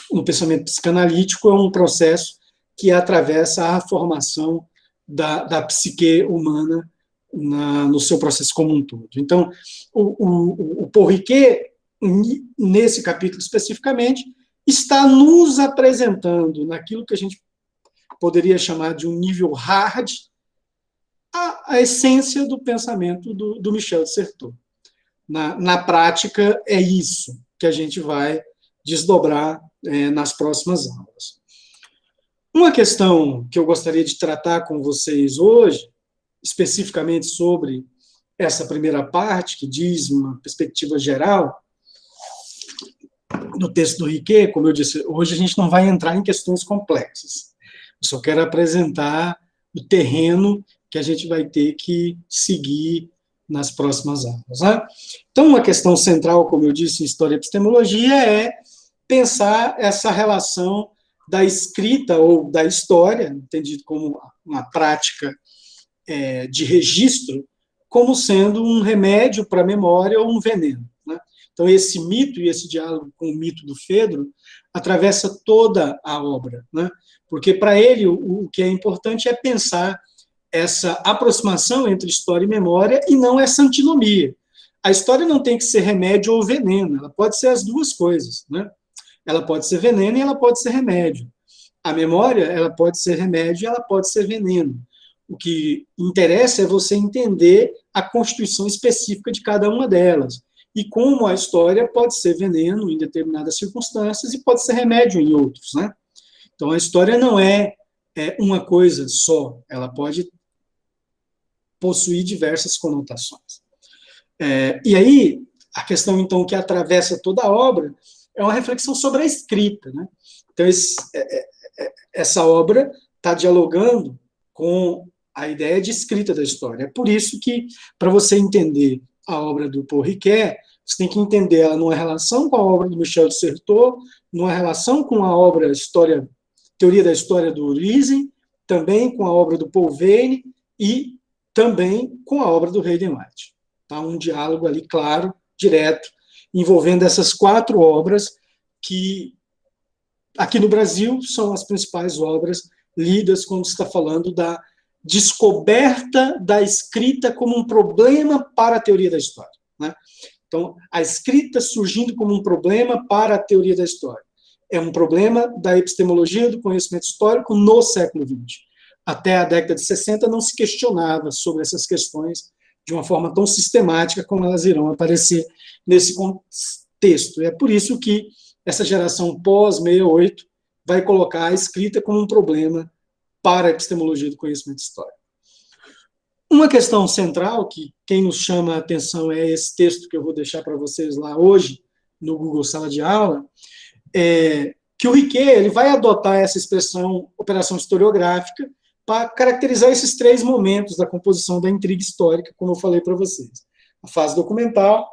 no pensamento psicanalítico é um processo que atravessa a formação da psique humana no seu processo como um todo. Então, o Paul Ricoeur, nesse capítulo especificamente, está nos apresentando, naquilo que a gente poderia chamar de um nível hard, a essência do pensamento do Michel de Certeau. Na prática, é isso que a gente vai desdobrar nas próximas aulas. Uma questão que eu gostaria de tratar com vocês hoje, especificamente sobre essa primeira parte, que diz uma perspectiva geral, no texto do Ricoeur, como eu disse, hoje a gente não vai entrar em questões complexas. Eu só quero apresentar o terreno que a gente vai ter que seguir nas próximas aulas. Né? Então, uma questão central, como eu disse, em História e Epistemologia, é pensar essa relação da escrita ou da história, entendido como uma prática de registro, como sendo um remédio para a memória ou um veneno. Né? Então, esse mito e esse diálogo com o mito do Fedro atravessa toda a obra, né? Porque, para ele, o que é importante é pensar essa aproximação entre história e memória e não essa antinomia. A história não tem que ser remédio ou veneno, ela pode ser as duas coisas. Né? Ela pode ser veneno e ela pode ser remédio. A memória, ela pode ser remédio e ela pode ser veneno. O que interessa é você entender a constituição específica de cada uma delas e como a história pode ser veneno em determinadas circunstâncias e pode ser remédio em outros. Né? Então, a história não é uma coisa só, ela pode possuir diversas conotações. E aí, a questão, então, que atravessa toda a obra é uma reflexão sobre a escrita. Né? Então, essa obra está dialogando com a ideia de escrita da história. É por isso que, para você entender a obra do Paul Ricoeur, você tem que entender ela numa relação com a obra do Michel de Certeau, numa relação com a obra Teoria da História do Riesing, também com a obra do Paul Veyne e também com a obra do Hayden White. Tá? Um diálogo ali claro, direto, envolvendo essas 4 obras que, aqui no Brasil, são as principais obras lidas quando se está falando da descoberta da escrita como um problema para a teoria da história. Né? Então, a escrita surgindo como um problema para a teoria da história. É um problema da epistemologia do conhecimento histórico no século XX. Até a década de 60 não se questionava sobre essas questões de uma forma tão sistemática como elas irão aparecer nesse contexto. É por isso que essa geração pós-68 vai colocar a escrita como um problema para a epistemologia do conhecimento histórico. Uma questão central, que quem nos chama a atenção é esse texto que eu vou deixar para vocês lá hoje, no Google Sala de Aula, é que o Riquet ele vai adotar essa expressão operação historiográfica para caracterizar esses três momentos da composição da intriga histórica, como eu falei para vocês. A fase documental,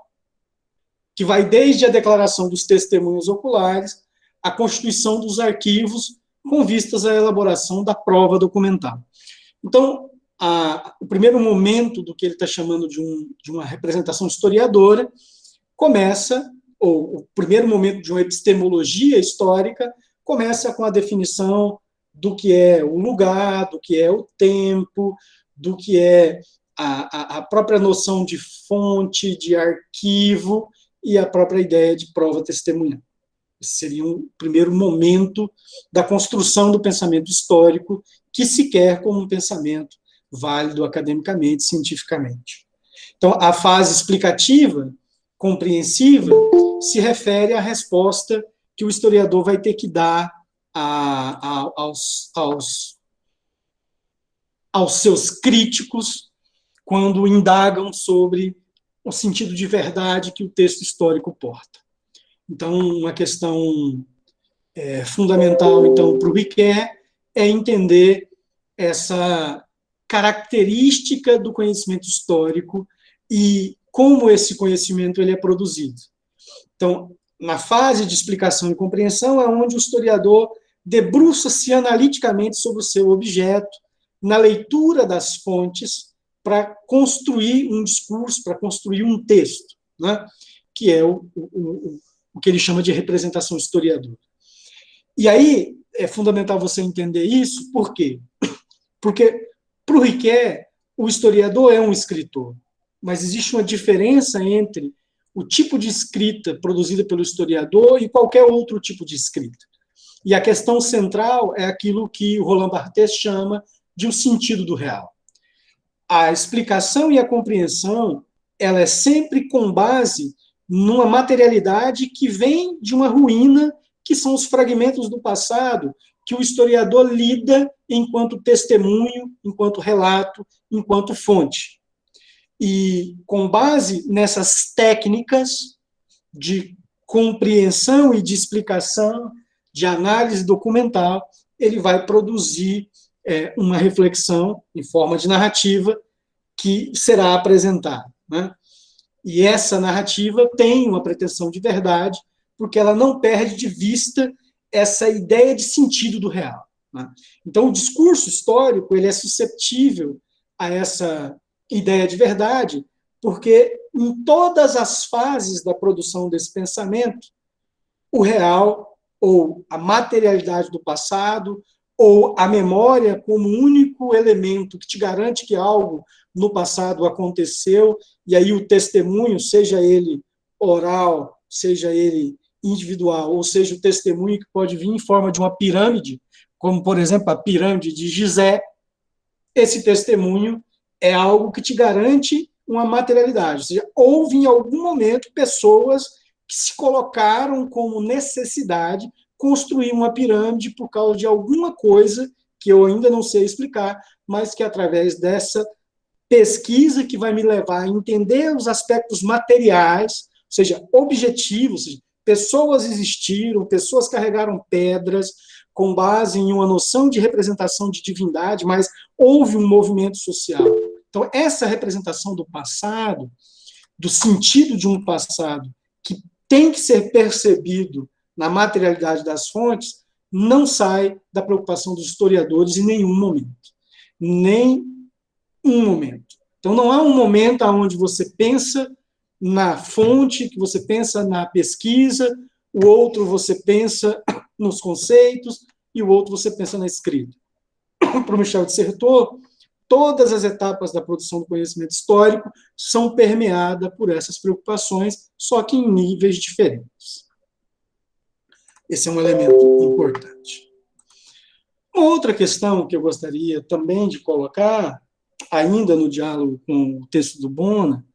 que vai desde a declaração dos testemunhos oculares, a constituição dos arquivos, com vistas à elaboração da prova documental. Então, o primeiro momento do que ele está chamando de uma representação historiadora começa, ou o primeiro momento de uma epistemologia histórica, começa com a definição do que é o lugar, do que é o tempo, do que é a própria noção de fonte, de arquivo e a própria ideia de prova testemunhal. Esse seria um primeiro momento da construção do pensamento histórico, que se quer como um pensamento válido academicamente, cientificamente. Então, a fase explicativa, compreensiva, se refere à resposta que o historiador vai ter que dar aos seus críticos quando indagam sobre o sentido de verdade que o texto histórico porta. Então, uma questão fundamental, então, para o Riquet é entender essa característica do conhecimento histórico e como esse conhecimento ele é produzido. Então, na fase de explicação e compreensão é onde o historiador debruça-se analiticamente sobre o seu objeto, na leitura das fontes, para construir um discurso, para construir um texto, né? Que é o que ele chama de representação historiadora. E aí é fundamental você entender isso, por quê? Porque, para o Riquet, o historiador é um escritor, mas existe uma diferença entre o tipo de escrita produzida pelo historiador e qualquer outro tipo de escrita. E a questão central é aquilo que o Roland Barthes chama de o sentido do real. A explicação e a compreensão, ela é sempre com base numa materialidade que vem de uma ruína, que são os fragmentos do passado, que o historiador lida enquanto testemunho, enquanto relato, enquanto fonte. E, com base nessas técnicas de compreensão e de explicação, de análise documental, ele vai produzir uma reflexão em forma de narrativa que será apresentada, né? E essa narrativa tem uma pretensão de verdade, porque ela não perde de vista essa ideia de sentido do real, né? Então, o discurso histórico ele é suscetível a essa ideia de verdade, porque em todas as fases da produção desse pensamento, o real, ou a materialidade do passado, ou a memória como único elemento que te garante que algo no passado aconteceu, e aí o testemunho, seja ele oral, seja ele individual, ou seja, o testemunho que pode vir em forma de uma pirâmide, como, por exemplo, a pirâmide de Gizé, esse testemunho é algo que te garante uma materialidade, ou seja, houve em algum momento pessoas que se colocaram como necessidade construir uma pirâmide por causa de alguma coisa que eu ainda não sei explicar, mas que através dessa pesquisa que vai me levar a entender os aspectos materiais, ou seja, objetivos, ou seja, pessoas existiram, pessoas carregaram pedras com base em uma noção de representação de divindade, mas houve um movimento social. Então, essa representação do passado, do sentido de um passado que tem que ser percebido na materialidade das fontes, não sai da preocupação dos historiadores em nenhum momento. Nem um momento. Então, não há um momento onde você pensa na fonte, que você pensa na pesquisa, o outro você pensa nos conceitos, e o outro você pensa na escrita. Para o Michel de Certeau, todas as etapas da produção do conhecimento histórico são permeadas por essas preocupações, só que em níveis diferentes. Esse é um elemento importante. Uma outra questão que eu gostaria também de colocar, ainda no diálogo com o texto do Bona,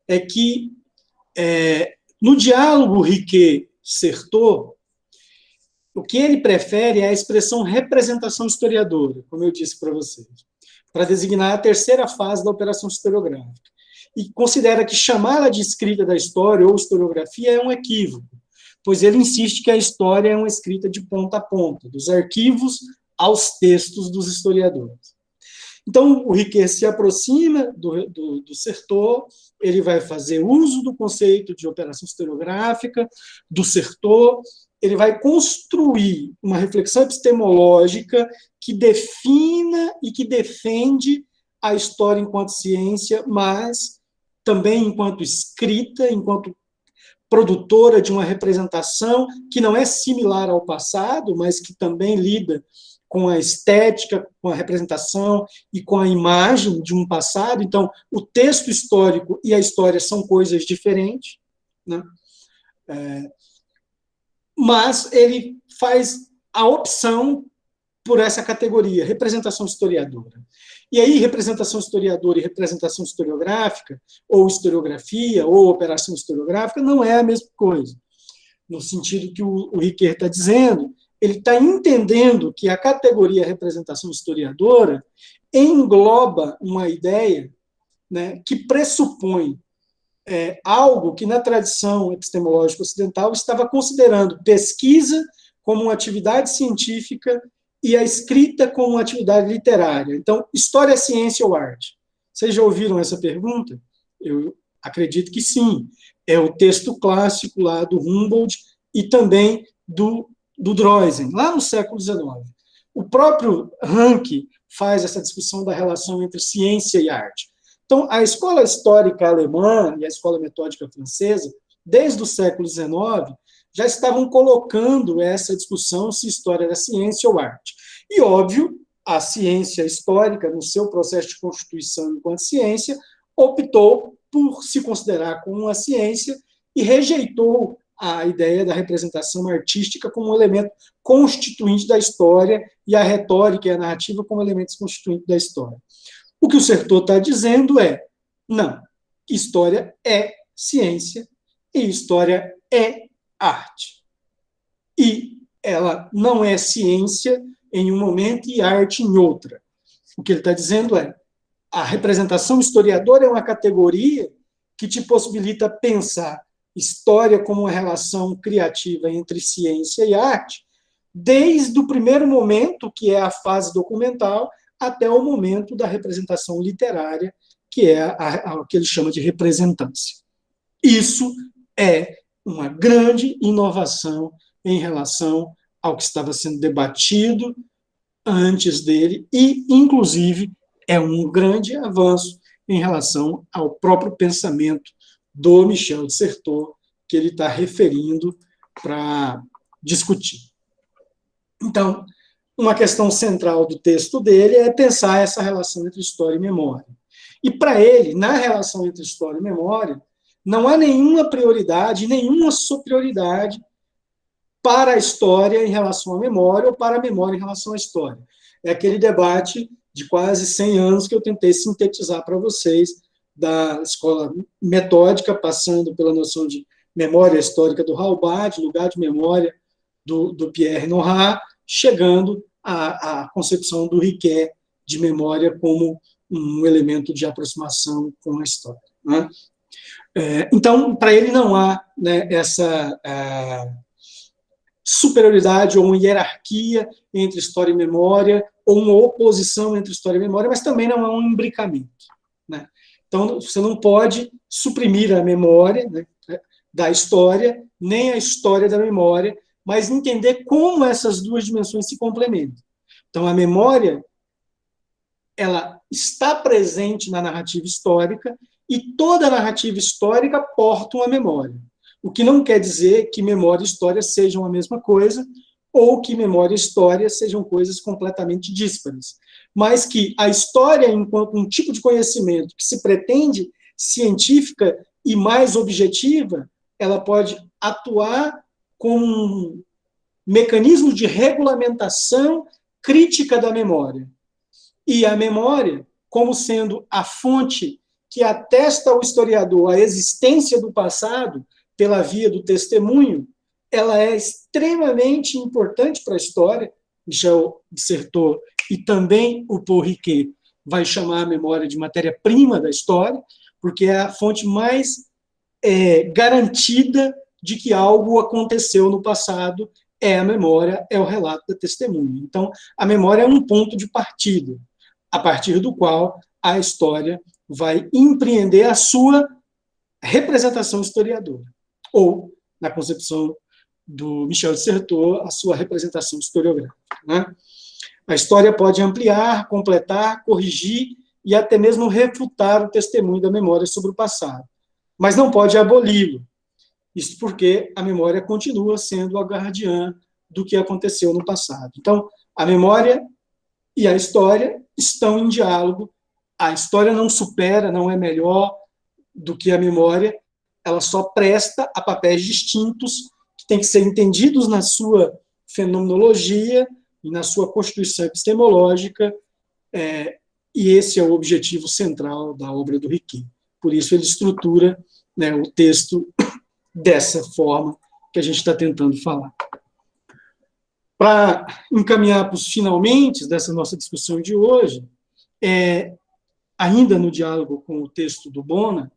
é que no diálogo Riquet-Certeau, o que ele prefere é a expressão representação historiadora, como eu disse para vocês, para designar a terceira fase da operação historiográfica. E considera que chamá-la de escrita da história ou historiografia é um equívoco, pois ele insiste que a história é uma escrita de ponta a ponta, dos arquivos aos textos dos historiadores. Então, o Riquet se aproxima do Certeau, ele vai fazer uso do conceito de operação historiográfica, do Certeau, ele vai construir uma reflexão epistemológica que defina e que defende a história enquanto ciência, mas também enquanto escrita, enquanto produtora de uma representação que não é similar ao passado, mas que também lida com a estética, com a representação e com a imagem de um passado. Então, o texto histórico e a história são coisas diferentes, né? Mas ele faz a opção por essa categoria, representação historiadora. E aí, representação historiadora e representação historiográfica, ou historiografia, ou operação historiográfica, não é a mesma coisa. No sentido que o Riquet está dizendo, ele está entendendo que a categoria representação historiadora engloba uma ideia, né, que pressupõe algo que, na tradição epistemológica ocidental, estava considerando pesquisa como uma atividade científica e a escrita como uma atividade literária. Então, história, ciência ou arte? Vocês já ouviram essa pergunta? Eu acredito que sim. É o texto clássico lá do Humboldt e também do Droysen, lá no século XIX. O próprio Ranke faz essa discussão da relação entre ciência e arte. Então, a escola histórica alemã e a escola metódica francesa, desde o século XIX, já estavam colocando essa discussão se história era ciência ou arte. E, óbvio, a ciência histórica, no seu processo de constituição enquanto ciência, optou por se considerar como uma ciência e rejeitou a ideia da representação artística como um elemento constituinte da história e a retórica e a narrativa como elementos constituintes da história. O que o Certeau está dizendo é, não, história é ciência e história é arte. E ela não é ciência em um momento e arte em outra. O que ele está dizendo é, a representação historiadora é uma categoria que te possibilita pensar história como uma relação criativa entre ciência e arte, desde o primeiro momento, que é a fase documental, até o momento da representação literária, que é o que ele chama de representância. Isso é uma grande inovação em relação ao que estava sendo debatido antes dele e, inclusive, é um grande avanço em relação ao próprio pensamento do Michel de Certeau, que ele está referindo para discutir. Então, uma questão central do texto dele é pensar essa relação entre história e memória. E, para ele, na relação entre história e memória, não há nenhuma prioridade, nenhuma superioridade para a história em relação à memória ou para a memória em relação à história. É aquele debate de quase 100 anos que eu tentei sintetizar para vocês, da escola metódica, passando pela noção de memória histórica do Halbach, lugar de memória do Pierre Nora, chegando à concepção do Riquet de memória como um elemento de aproximação com a história, né? Então, para ele não há, né, essa superioridade ou uma hierarquia entre história e memória, ou uma oposição entre história e memória, mas também não há um imbricamento, né? Então, você não pode suprimir a memória, né, da história, nem a história da memória, mas entender como essas duas dimensões se complementam. Então, a memória, ela está presente na narrativa histórica e toda narrativa histórica porta uma memória. O que não quer dizer que memória e história sejam a mesma coisa ou que memória e história sejam coisas completamente díspares, mas que a história, enquanto um tipo de conhecimento que se pretende científica e mais objetiva, ela pode atuar como mecanismo de regulamentação crítica da memória. E a memória, como sendo a fonte que atesta ao historiador a existência do passado pela via do testemunho, ela é extremamente importante para a história. Michel dissertou, e também o Paul Riquet vai chamar a memória de matéria-prima da história, porque é a fonte mais garantida de que algo aconteceu no passado, é a memória, é o relato da testemunha. Então, a memória é um ponto de partida, a partir do qual a história vai empreender a sua representação historiadora, ou, na concepção do Michel Dissertot, a sua representação historiográfica. Né? A história pode ampliar, completar, corrigir e até mesmo refutar o testemunho da memória sobre o passado, mas não pode aboli-lo. Isso porque a memória continua sendo a guardiã do que aconteceu no passado. Então, a memória e a história estão em diálogo. A história não supera, não é melhor do que a memória, ela só presta a papéis distintos que têm que ser entendidos na sua fenomenologia e na sua constituição epistemológica, e esse é o objetivo central da obra do Riquet. Por isso ele estrutura, né, o texto dessa forma que a gente está tentando falar. Para encaminhar para os finalmente dessa nossa discussão de hoje, ainda no diálogo com o texto do Bona,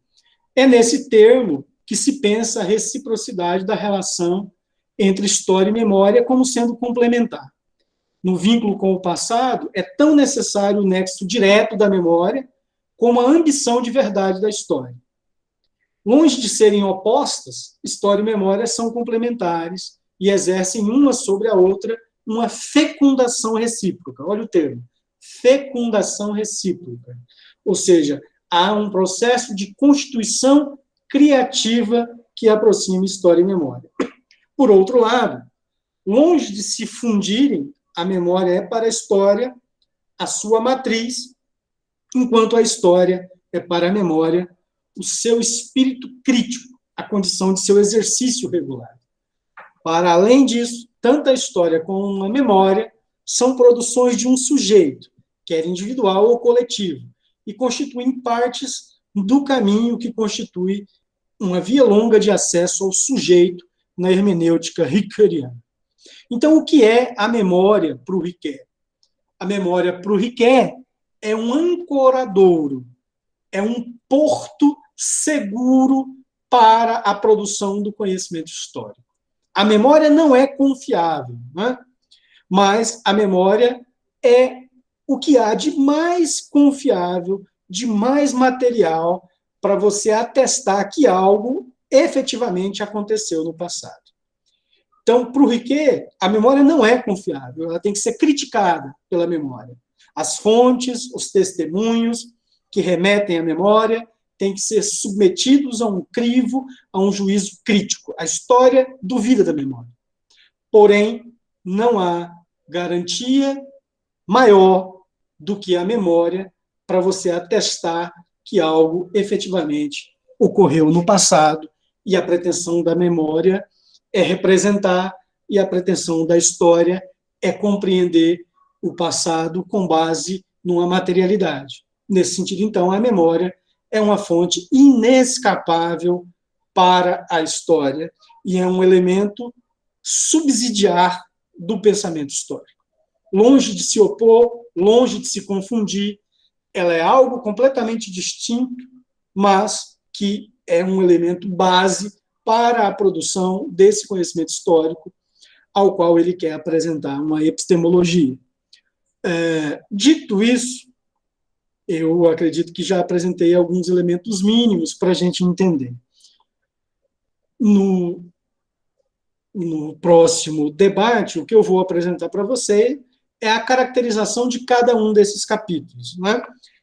é nesse termo que se pensa a reciprocidade da relação entre história e memória como sendo complementar. No vínculo com o passado, é tão necessário o nexo direto da memória como a ambição de verdade da história. Longe de serem opostas, história e memória são complementares e exercem uma sobre a outra uma fecundação recíproca. Olha o termo, fecundação recíproca. Ou seja, há um processo de constituição criativa que aproxima história e memória. Por outro lado, longe de se fundirem, a memória é para a história a sua matriz, enquanto a história é para a memória o seu espírito crítico, a condição de seu exercício regular. Para além disso, tanto a história como a memória são produções de um sujeito, quer individual ou coletivo, e constituem partes do caminho que constitui uma via longa de acesso ao sujeito na hermenêutica riquetiana. Então, o que é a memória para o Riquet? A memória para o Riquet é um ancoradouro, é um porto seguro para a produção do conhecimento histórico. A memória não é confiável, né? Mas a memória é o que há de mais confiável, de mais material para você atestar que algo efetivamente aconteceu no passado. Então, para o Riquet, a memória não é confiável, ela tem que ser criticada pela memória. As fontes, os testemunhos que remetem à memória têm que ser submetidos a um crivo, a um juízo crítico. A história duvida da memória. Porém, não há garantia maior do que a memória para você atestar que algo efetivamente ocorreu no passado, e a pretensão da memória é representar, e a pretensão da história é compreender o passado com base numa materialidade. Nesse sentido, então, a memória é uma fonte inescapável para a história e é um elemento subsidiar do pensamento histórico. Longe de se opor, longe de se confundir, ela é algo completamente distinto, mas que é um elemento base para a produção desse conhecimento histórico, ao qual ele quer apresentar uma epistemologia. Dito isso, eu acredito que já apresentei alguns elementos mínimos para a gente entender. No próximo debate, o que eu vou apresentar para você é a caracterização de cada um desses capítulos, né?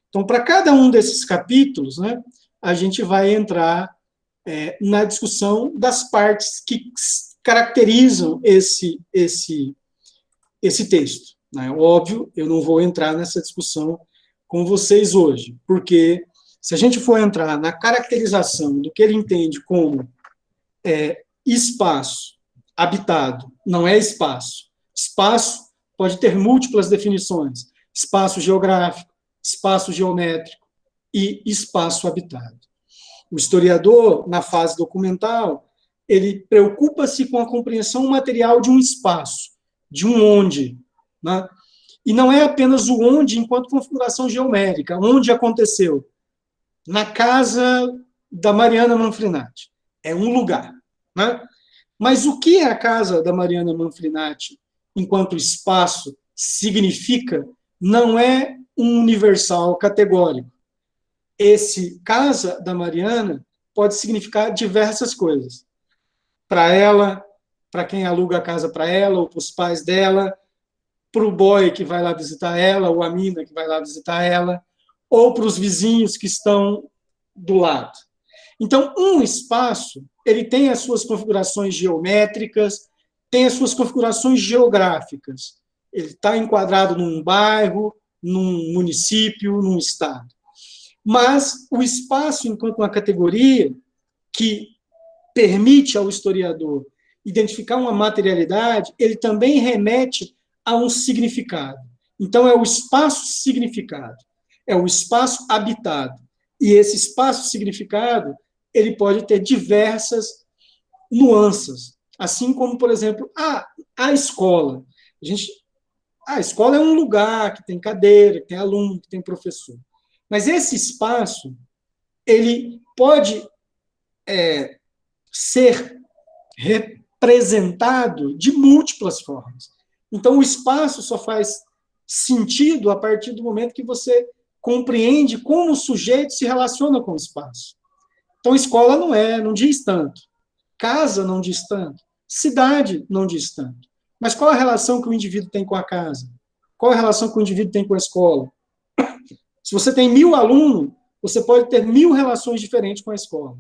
Então, para cada um desses capítulos, né, a gente vai entrar na discussão das partes que caracterizam esse texto. Né? Óbvio, eu não vou entrar nessa discussão com vocês hoje, porque se a gente for entrar na caracterização do que ele entende como espaço, habitado, não é espaço. Espaço pode ter múltiplas definições: espaço geográfico, espaço geométrico e espaço habitado. O historiador, na fase documental, ele preocupa-se com a compreensão material de um espaço, de um onde, né? E não é apenas o onde enquanto configuração geométrica. Onde aconteceu? Na casa da Mariana Manfrinati. É um lugar, né? Mas o que a casa da Mariana Manfrinati, enquanto espaço, significa, não é um universal categórico. Esse casa da Mariana pode significar diversas coisas. Para ela, para quem aluga a casa para ela, ou para os pais dela, para o boy que vai lá visitar ela, ou a mina que vai lá visitar ela, ou para os vizinhos que estão do lado. Então, um espaço, ele tem as suas configurações geométricas, tem as suas configurações geográficas. Ele está enquadrado num bairro, num município, num estado. Mas o espaço, enquanto uma categoria que permite ao historiador identificar uma materialidade, ele também remete a um significado. Então, é o espaço significado, é o espaço habitado. E esse espaço significado, ele pode ter diversas nuances. Assim como, por exemplo, a escola. A escola é um lugar que tem cadeira, que tem aluno, que tem professor. Mas esse espaço, ele pode ser representado de múltiplas formas. Então, o espaço só faz sentido a partir do momento que você compreende como o sujeito se relaciona com o espaço. Então, escola não diz tanto. Casa não diz tanto. Cidade não diz tanto. Mas qual a relação que o indivíduo tem com a casa? Qual a relação que o indivíduo tem com a escola? Se você tem 1000 alunos, você pode ter 1000 relações diferentes com a escola.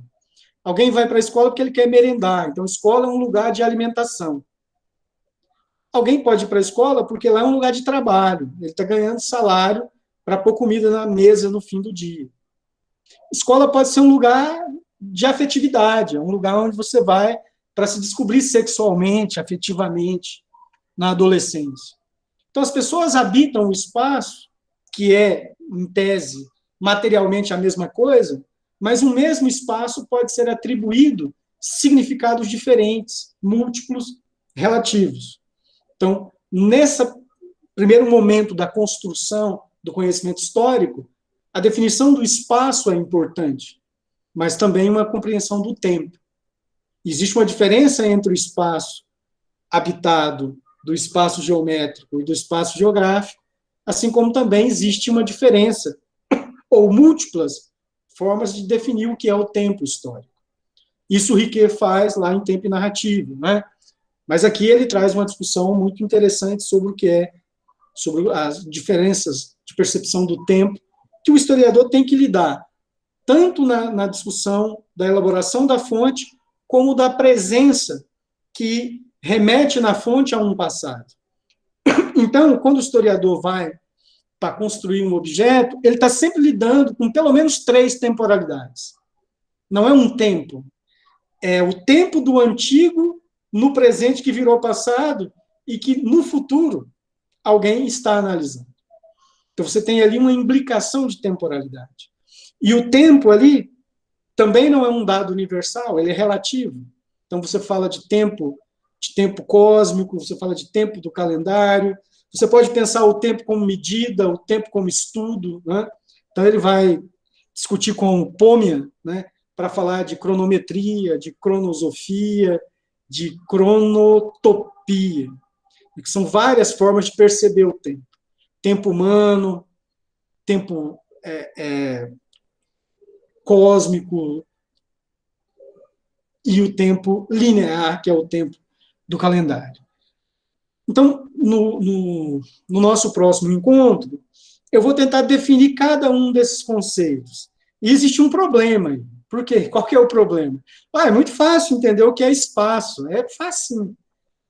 Alguém vai para a escola porque ele quer merendar. Então, a escola é um lugar de alimentação. Alguém pode ir para a escola porque lá é um lugar de trabalho. Ele está ganhando salário para pôr comida na mesa no fim do dia. Escola pode ser um lugar de afetividade, é um lugar onde você vai para se descobrir sexualmente, afetivamente, na adolescência. Então, as pessoas habitam o espaço, que é, em tese, materialmente a mesma coisa, mas o mesmo espaço pode ser atribuído significados diferentes, múltiplos, relativos. Então, nesse primeiro momento da construção do conhecimento histórico, a definição do espaço é importante, mas também uma compreensão do tempo. Existe uma diferença entre o espaço habitado, do espaço geométrico e do espaço geográfico, assim como também existe uma diferença, ou múltiplas formas de definir o que é o tempo histórico. Isso o Riquet faz lá em Tempo e Narrativa, né? Mas aqui ele traz uma discussão muito interessante sobre o que é, sobre as diferenças de percepção do tempo, que o historiador tem que lidar, tanto na discussão da elaboração da fonte, como da presença que remete na fonte a um passado. Então, quando o historiador vai para construir um objeto, ele está sempre lidando com pelo menos 3 temporalidades. Não é um tempo. É o tempo do antigo no presente que virou passado e que, no futuro, alguém está analisando. Então, você tem ali uma imbricação de temporalidade. E o tempo ali também não é um dado universal, ele é relativo. Então, você fala de tempo cósmico, você fala de tempo do calendário, você pode pensar o tempo como medida, o tempo como estudo, né? Então, ele vai discutir com Pômia, né, para falar de cronometria, de cronosofia, de cronotopia, que são várias formas de perceber o tempo. Tempo humano, tempo cósmico e o tempo linear, que é o tempo do calendário. Então, no nosso próximo encontro, eu vou tentar definir cada um desses conceitos. E existe um problema aí. Por quê? Qual que é o problema? É muito fácil entender o que é espaço. É fácil.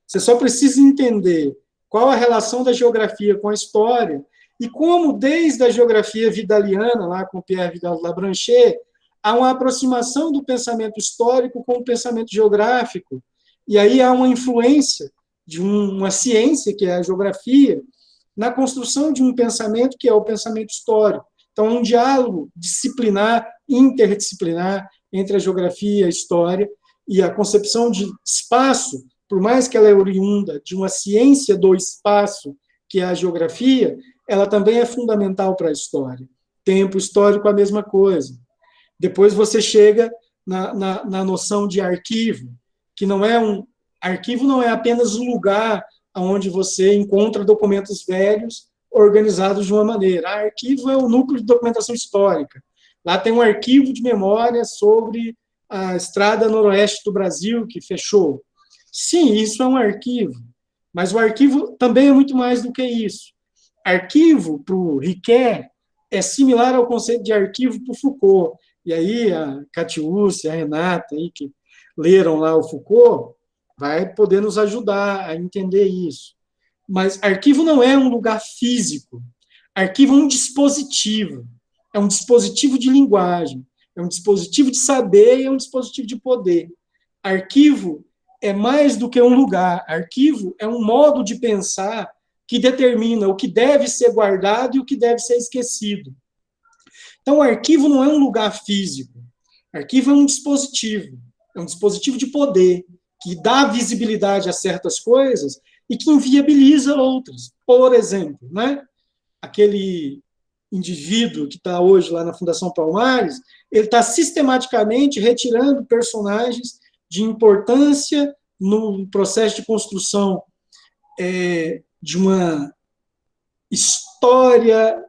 Você só precisa entender qual a relação da geografia com a história e como, desde a geografia vidaliana, lá com Pierre Vidal-Labranche, há uma aproximação do pensamento histórico com o pensamento geográfico, E aí há uma influência de uma ciência, que é a geografia, na construção de um pensamento que é o pensamento histórico. Então, um diálogo disciplinar, interdisciplinar, entre a geografia e a história, e a concepção de espaço, por mais que ela é oriunda de uma ciência do espaço, que é a geografia, ela também é fundamental para a história. Tempo histórico, a mesma coisa. Depois você chega na noção de arquivo, que não é arquivo não é apenas um lugar onde você encontra documentos velhos organizados de uma maneira. Arquivo é o núcleo de documentação histórica. Lá tem um arquivo de memória sobre a estrada noroeste do Brasil, que fechou. Sim, isso é um arquivo, mas o arquivo também é muito mais do que isso. Arquivo, para o Riquet, é similar ao conceito de arquivo para o Foucault. E aí a Catiúcia, a Renata, aí, que leram lá o Foucault, vai poder nos ajudar a entender isso. Mas arquivo não é um lugar físico. Arquivo é um dispositivo. É um dispositivo de linguagem. É um dispositivo de saber e é um dispositivo de poder. Arquivo é mais do que um lugar. Arquivo é um modo de pensar que determina o que deve ser guardado e o que deve ser esquecido. Então, o arquivo não é um lugar físico. Arquivo é um dispositivo de poder, que dá visibilidade a certas coisas e que inviabiliza outras. Por exemplo, né, aquele indivíduo que está hoje lá na Fundação Palmares, ele está sistematicamente retirando personagens de importância no processo de construção de uma história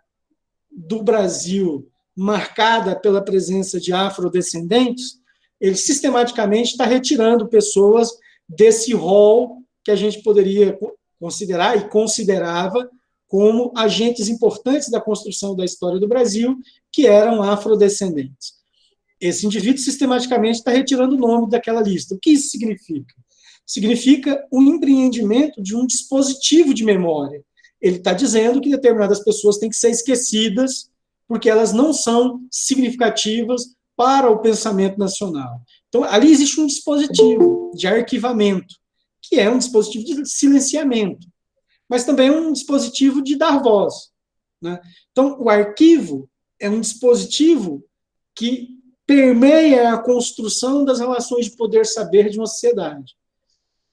do Brasil marcada pela presença de afrodescendentes. Ele sistematicamente está retirando pessoas desse rol que a gente poderia considerar e considerava como agentes importantes da construção da história do Brasil, que eram afrodescendentes. Esse indivíduo sistematicamente está retirando o nome daquela lista. O que isso significa? Significa o empreendimento de um dispositivo de memória. Ele está dizendo que determinadas pessoas têm que ser esquecidas porque elas não são significativas para o pensamento nacional. Então, ali existe um dispositivo de arquivamento, que é um dispositivo de silenciamento, mas também um dispositivo de dar voz, né? Então, o arquivo é um dispositivo que permeia a construção das relações de poder-saber de uma sociedade.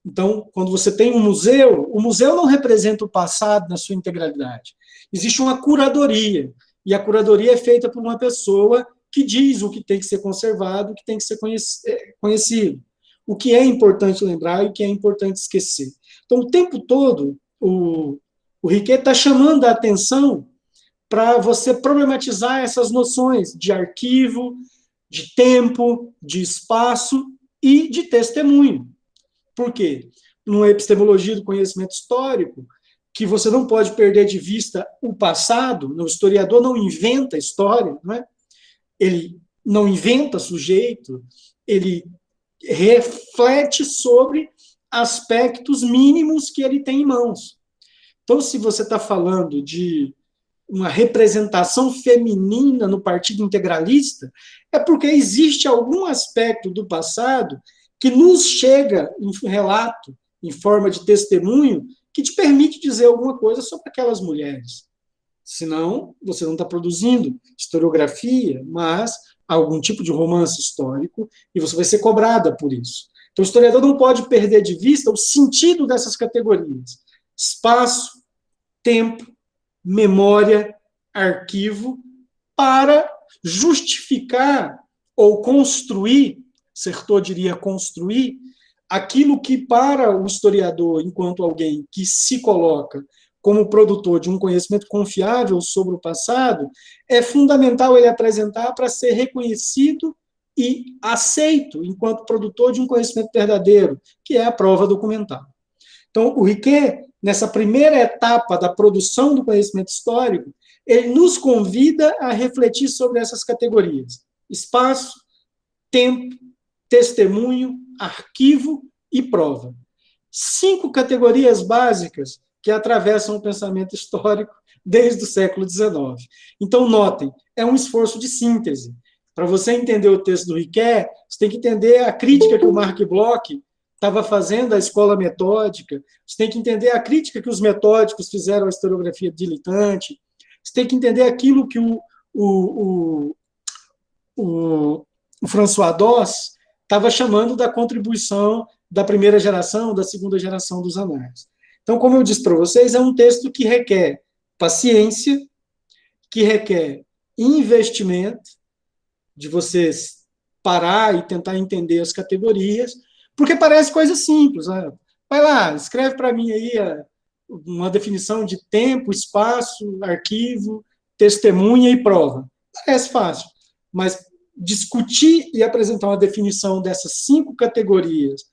Então, quando você tem um museu, o museu não representa o passado na sua integralidade. Existe uma curadoria, e a curadoria é feita por uma pessoa que diz o que tem que ser conservado, o que tem que ser conhecido, o que é importante lembrar e o que é importante esquecer. Então, o tempo todo, o Riquet está chamando a atenção para você problematizar essas noções de arquivo, de tempo, de espaço e de testemunho. Por quê? Numa epistemologia do conhecimento histórico, que você não pode perder de vista o passado, o historiador não inventa história, não é? Ele não inventa sujeito, ele reflete sobre aspectos mínimos que ele tem em mãos. Então, se você está falando de uma representação feminina no Partido Integralista, é porque existe algum aspecto do passado que nos chega em relato, em forma de testemunho, que te permite dizer alguma coisa sobre aquelas mulheres. Senão, você não está produzindo historiografia, mas algum tipo de romance histórico, e você vai ser cobrada por isso. Então, o historiador não pode perder de vista o sentido dessas categorias: espaço, tempo, memória, arquivo, para justificar ou construir, Sertor diria construir, aquilo que para o historiador, enquanto alguém que se coloca como produtor de um conhecimento confiável sobre o passado, é fundamental ele apresentar para ser reconhecido e aceito enquanto produtor de um conhecimento verdadeiro, que é a prova documental. Então, o Riquet, nessa primeira etapa da produção do conhecimento histórico, ele nos convida a refletir sobre essas categorias: espaço, tempo, testemunho, arquivo e prova. 5 categorias básicas que atravessam o pensamento histórico desde o século XIX. Então, notem, é um esforço de síntese. Para você entender o texto do Riquet, você tem que entender a crítica que o Marc Bloch estava fazendo a escola metódica, você tem que entender a crítica que os metódicos fizeram à historiografia diletante, você tem que entender aquilo que o, o François Doss estava chamando da contribuição da primeira geração, da segunda geração dos anais. Então, como eu disse para vocês, é um texto que requer paciência, que requer investimento, de vocês parar e tentar entender as categorias, porque parece coisa simples. Né? Vai lá, escreve para mim aí uma definição de tempo, espaço, arquivo, testemunha e prova. Parece fácil, mas discutir e apresentar uma definição dessas 5 categorias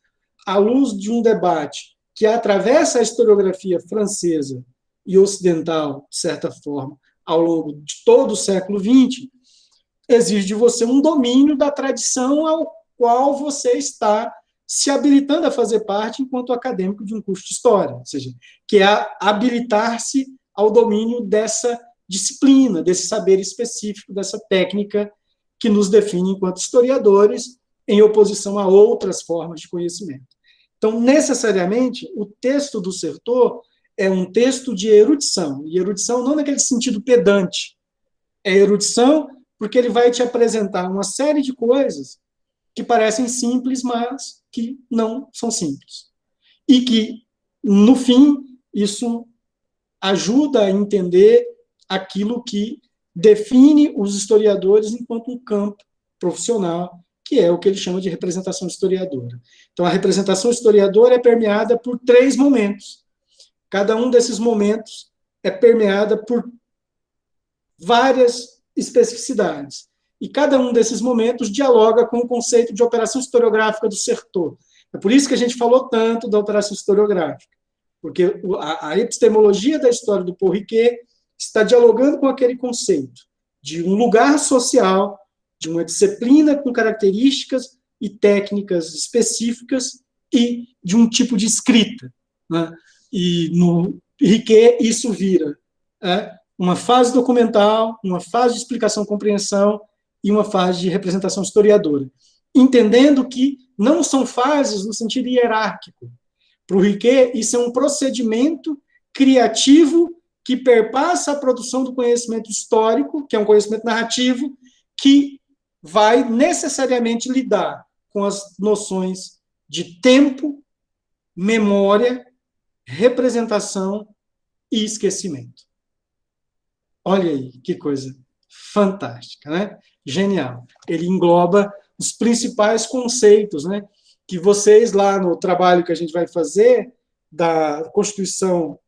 à luz de um debate que atravessa a historiografia francesa e ocidental, de certa forma, ao longo de todo o século XX, exige de você um domínio da tradição ao qual você está se habilitando a fazer parte enquanto acadêmico de um curso de história, ou seja, que é habilitar-se ao domínio dessa disciplina, desse saber específico, dessa técnica que nos define enquanto historiadores, em oposição a outras formas de conhecimento. Então, necessariamente, o texto do Certeau é um texto de erudição, e erudição não naquele sentido pedante, é erudição porque ele vai te apresentar uma série de coisas que parecem simples, mas que não são simples. E que, no fim, isso ajuda a entender aquilo que define os historiadores enquanto um campo profissional, que é o que ele chama de representação historiadora. Então, a representação historiadora é permeada por 3 momentos. Cada um desses momentos é permeada por várias especificidades. E cada um desses momentos dialoga com o conceito de operação historiográfica do Certeau. É por isso que a gente falou tanto da operação historiográfica, porque a epistemologia da história do Paul Riquet está dialogando com aquele conceito de um lugar social, de uma disciplina com características e técnicas específicas e de um tipo de escrita. Né? E no Riquet isso vira uma fase documental, uma fase de explicação-compreensão e uma fase de representação historiadora, entendendo que não são fases no sentido hierárquico. Para o Riquet, isso é um procedimento criativo que perpassa a produção do conhecimento histórico, que é um conhecimento narrativo, que vai necessariamente lidar com as noções de tempo, memória, representação e esquecimento. Olha aí, que coisa fantástica, né? Genial. Ele engloba os principais conceitos, né? Que vocês lá no trabalho que a gente vai fazer da constituição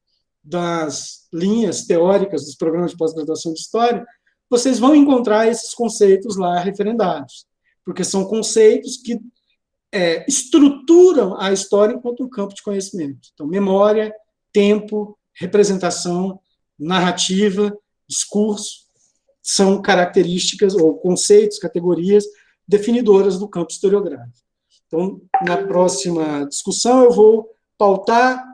das linhas teóricas dos programas de pós-graduação de História, vocês vão encontrar esses conceitos lá referendados, porque são conceitos que estruturam a história enquanto um campo de conhecimento. Então, memória, tempo, representação, narrativa, discurso, são características ou conceitos, categorias definidoras do campo historiográfico. Então, na próxima discussão, eu vou pautar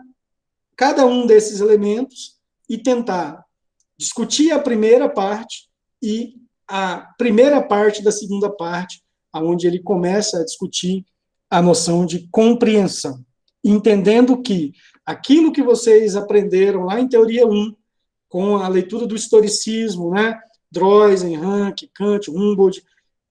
cada um desses elementos e tentar discutir a primeira parte e a primeira parte da segunda parte, onde ele começa a discutir a noção de compreensão, entendendo que aquilo que vocês aprenderam lá em Teoria 1, com a leitura do historicismo, né? Droysen, Ranke, Kant, Humboldt,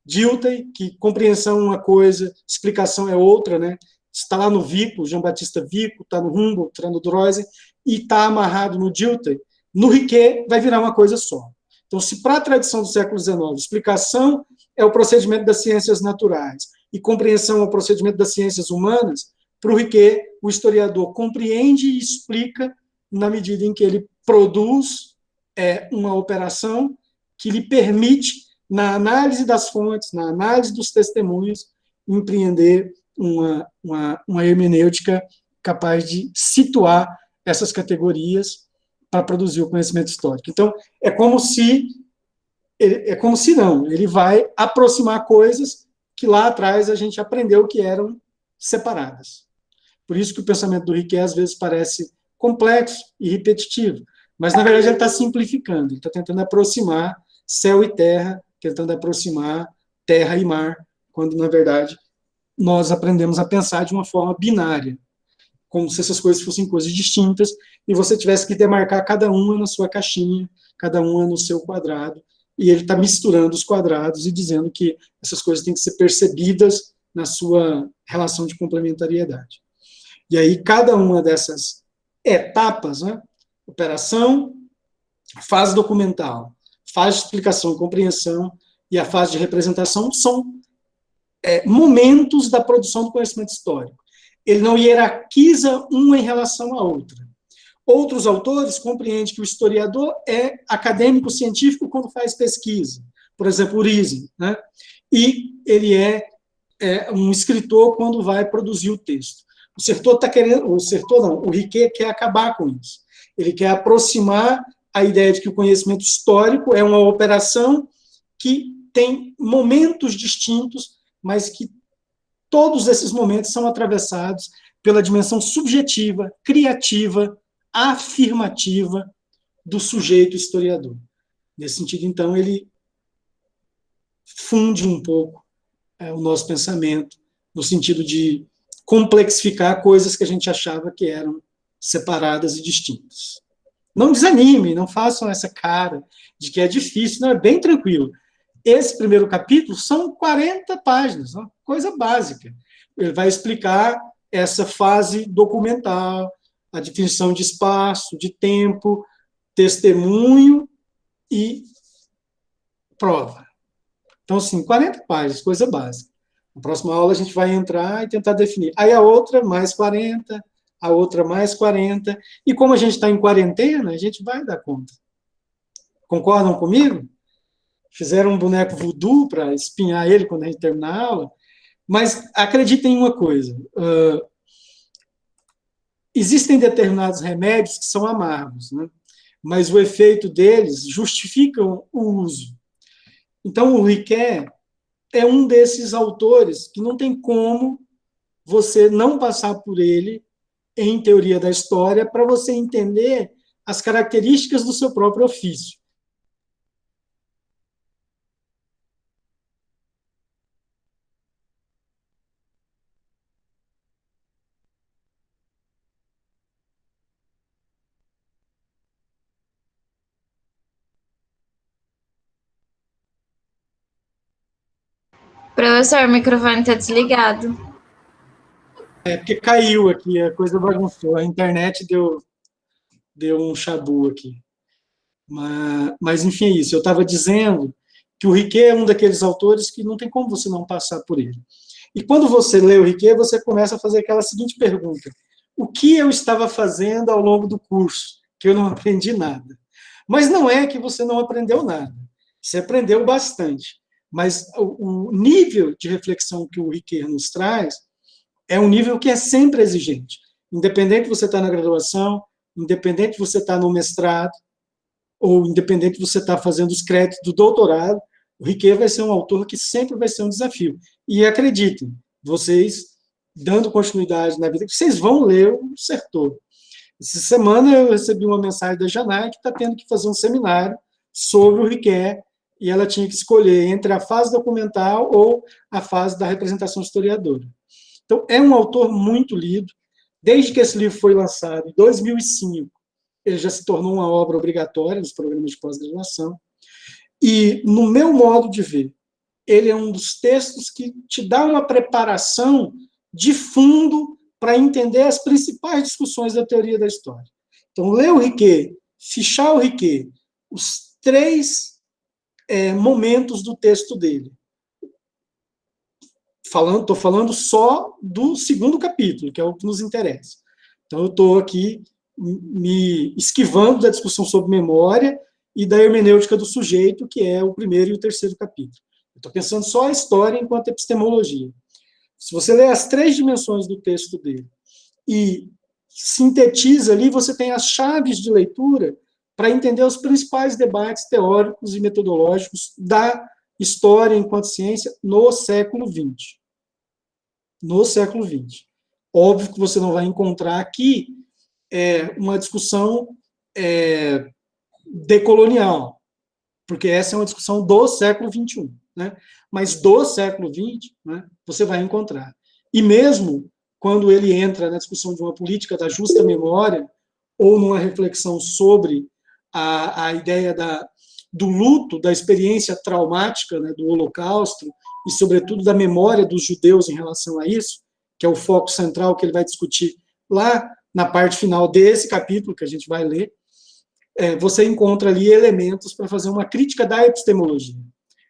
Dilthey, que compreensão é uma coisa, explicação é outra, né? Está lá no Vico, Jean-Baptiste Vico, está no Humboldt, está no Droysen, e está amarrado no Dilthey, no Riquet vai virar uma coisa só. Então, se para a tradição do século XIX, explicação é o procedimento das ciências naturais e compreensão é o procedimento das ciências humanas, para o Riquet, o historiador compreende e explica na medida em que ele produz uma operação que lhe permite, na análise das fontes, na análise dos testemunhos, empreender uma hermenêutica capaz de situar essas categorias para produzir o conhecimento histórico. Então, é como se não, ele vai aproximar coisas que lá atrás a gente aprendeu que eram separadas. Por isso que o pensamento do Riquet às vezes parece complexo e repetitivo, mas na verdade ele está simplificando, ele está tentando aproximar céu e terra, tentando aproximar terra e mar, quando na verdade nós aprendemos a pensar de uma forma binária, como se essas coisas fossem coisas distintas, e você tivesse que demarcar cada uma na sua caixinha, cada uma no seu quadrado, e ele está misturando os quadrados e dizendo que essas coisas têm que ser percebidas na sua relação de complementariedade. E aí, cada uma dessas etapas, né, operação, fase documental, fase de explicação e compreensão, e a fase de representação, são momentos da produção do conhecimento histórico. Ele não hierarquiza uma em relação à outra. Outros autores compreendem que o historiador é acadêmico científico quando faz pesquisa, por exemplo, o Riesing, né? E ele é um escritor quando vai produzir o texto. O Certeau está querendo, o Riquet quer acabar com isso. Ele quer aproximar a ideia de que o conhecimento histórico é uma operação que tem momentos distintos, mas que todos esses momentos são atravessados pela dimensão subjetiva, criativa, afirmativa do sujeito historiador. Nesse sentido, então, ele funde um pouco o nosso pensamento, no sentido de complexificar coisas que a gente achava que eram separadas e distintas. Não desanime, não façam essa cara de que é difícil, não, é bem tranquilo. Esse primeiro capítulo são 40 páginas, uma coisa básica. Ele vai explicar essa fase documental, a definição de espaço, de tempo, testemunho e prova. Então, assim, 40 páginas, coisa básica. Na próxima aula a gente vai entrar e tentar definir. Aí a outra, mais 40, a outra mais 40. E como a gente está em quarentena, a gente vai dar conta. Concordam comigo? Fizeram um boneco voodoo para espinhar ele quando a gente terminar a aula. Mas acreditem em uma coisa. Existem determinados remédios que são amargos, né? Mas o efeito deles justifica o uso. Então, o Riquet é um desses autores que não tem como você não passar por ele em teoria da história para você entender as características do seu próprio ofício. Professor, o microfone está desligado. É porque caiu aqui, a coisa bagunçou, a internet deu um chabu aqui. Mas enfim, é isso. Eu estava dizendo que o Riquet é um daqueles autores que não tem como você não passar por ele. E quando você lê o Riquet, você começa a fazer aquela seguinte pergunta: o que eu estava fazendo ao longo do curso, que eu não aprendi nada? Mas não é que você não aprendeu nada. Você aprendeu bastante. Mas o nível de reflexão que o Riquet nos traz é um nível que é sempre exigente. Independente de você estar na graduação, independente de você estar no mestrado, ou independente de você estar fazendo os créditos do doutorado, o Riquet vai ser um autor que sempre vai ser um desafio. E acreditem, vocês, dando continuidade na vida, vocês vão ler o Certeau. Essa semana eu recebi uma mensagem da Janai que está tendo que fazer um seminário sobre o Riquet, e ela tinha que escolher entre a fase documental ou a fase da representação historiadora. Então, é um autor muito lido. Desde que esse livro foi lançado, em 2005, ele já se tornou uma obra obrigatória nos programas de pós-graduação. E, no meu modo de ver, ele é um dos textos que te dá uma preparação de fundo para entender as principais discussões da teoria da história. Então, ler o Riquet, fichar o Riquet, os 3 momentos do texto dele. Estou falando só do segundo capítulo, que é o que nos interessa. Então, eu estou aqui me esquivando da discussão sobre memória e da hermenêutica do sujeito, que é o primeiro e o terceiro capítulo. Eu estou pensando só a história enquanto epistemologia. Se você ler as 3 dimensões do texto dele e sintetiza ali, você tem as chaves de leitura para entender os principais debates teóricos e metodológicos da história enquanto ciência no século XX. No século XX. Óbvio que você não vai encontrar aqui uma discussão decolonial, porque essa é uma discussão do século XXI, né? Mas do século XX, né, você vai encontrar. E mesmo quando ele entra na discussão de uma política da justa memória, ou numa reflexão sobre a ideia do luto, da experiência traumática, né, do Holocausto, e, sobretudo, da memória dos judeus em relação a isso, que é o foco central que ele vai discutir lá na parte final desse capítulo, que a gente vai ler, você encontra ali elementos para fazer uma crítica da epistemologia.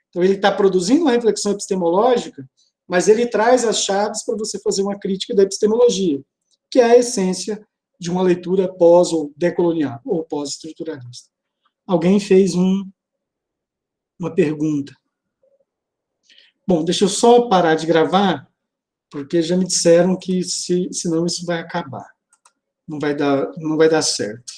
Então, ele está produzindo uma reflexão epistemológica, mas ele traz as chaves para você fazer uma crítica da epistemologia, que é a essência de uma leitura pós- ou decolonial, ou pós-estruturalista. Alguém fez uma pergunta. Bom, deixa eu só parar de gravar, porque já me disseram que senão isso vai acabar. Não vai dar certo.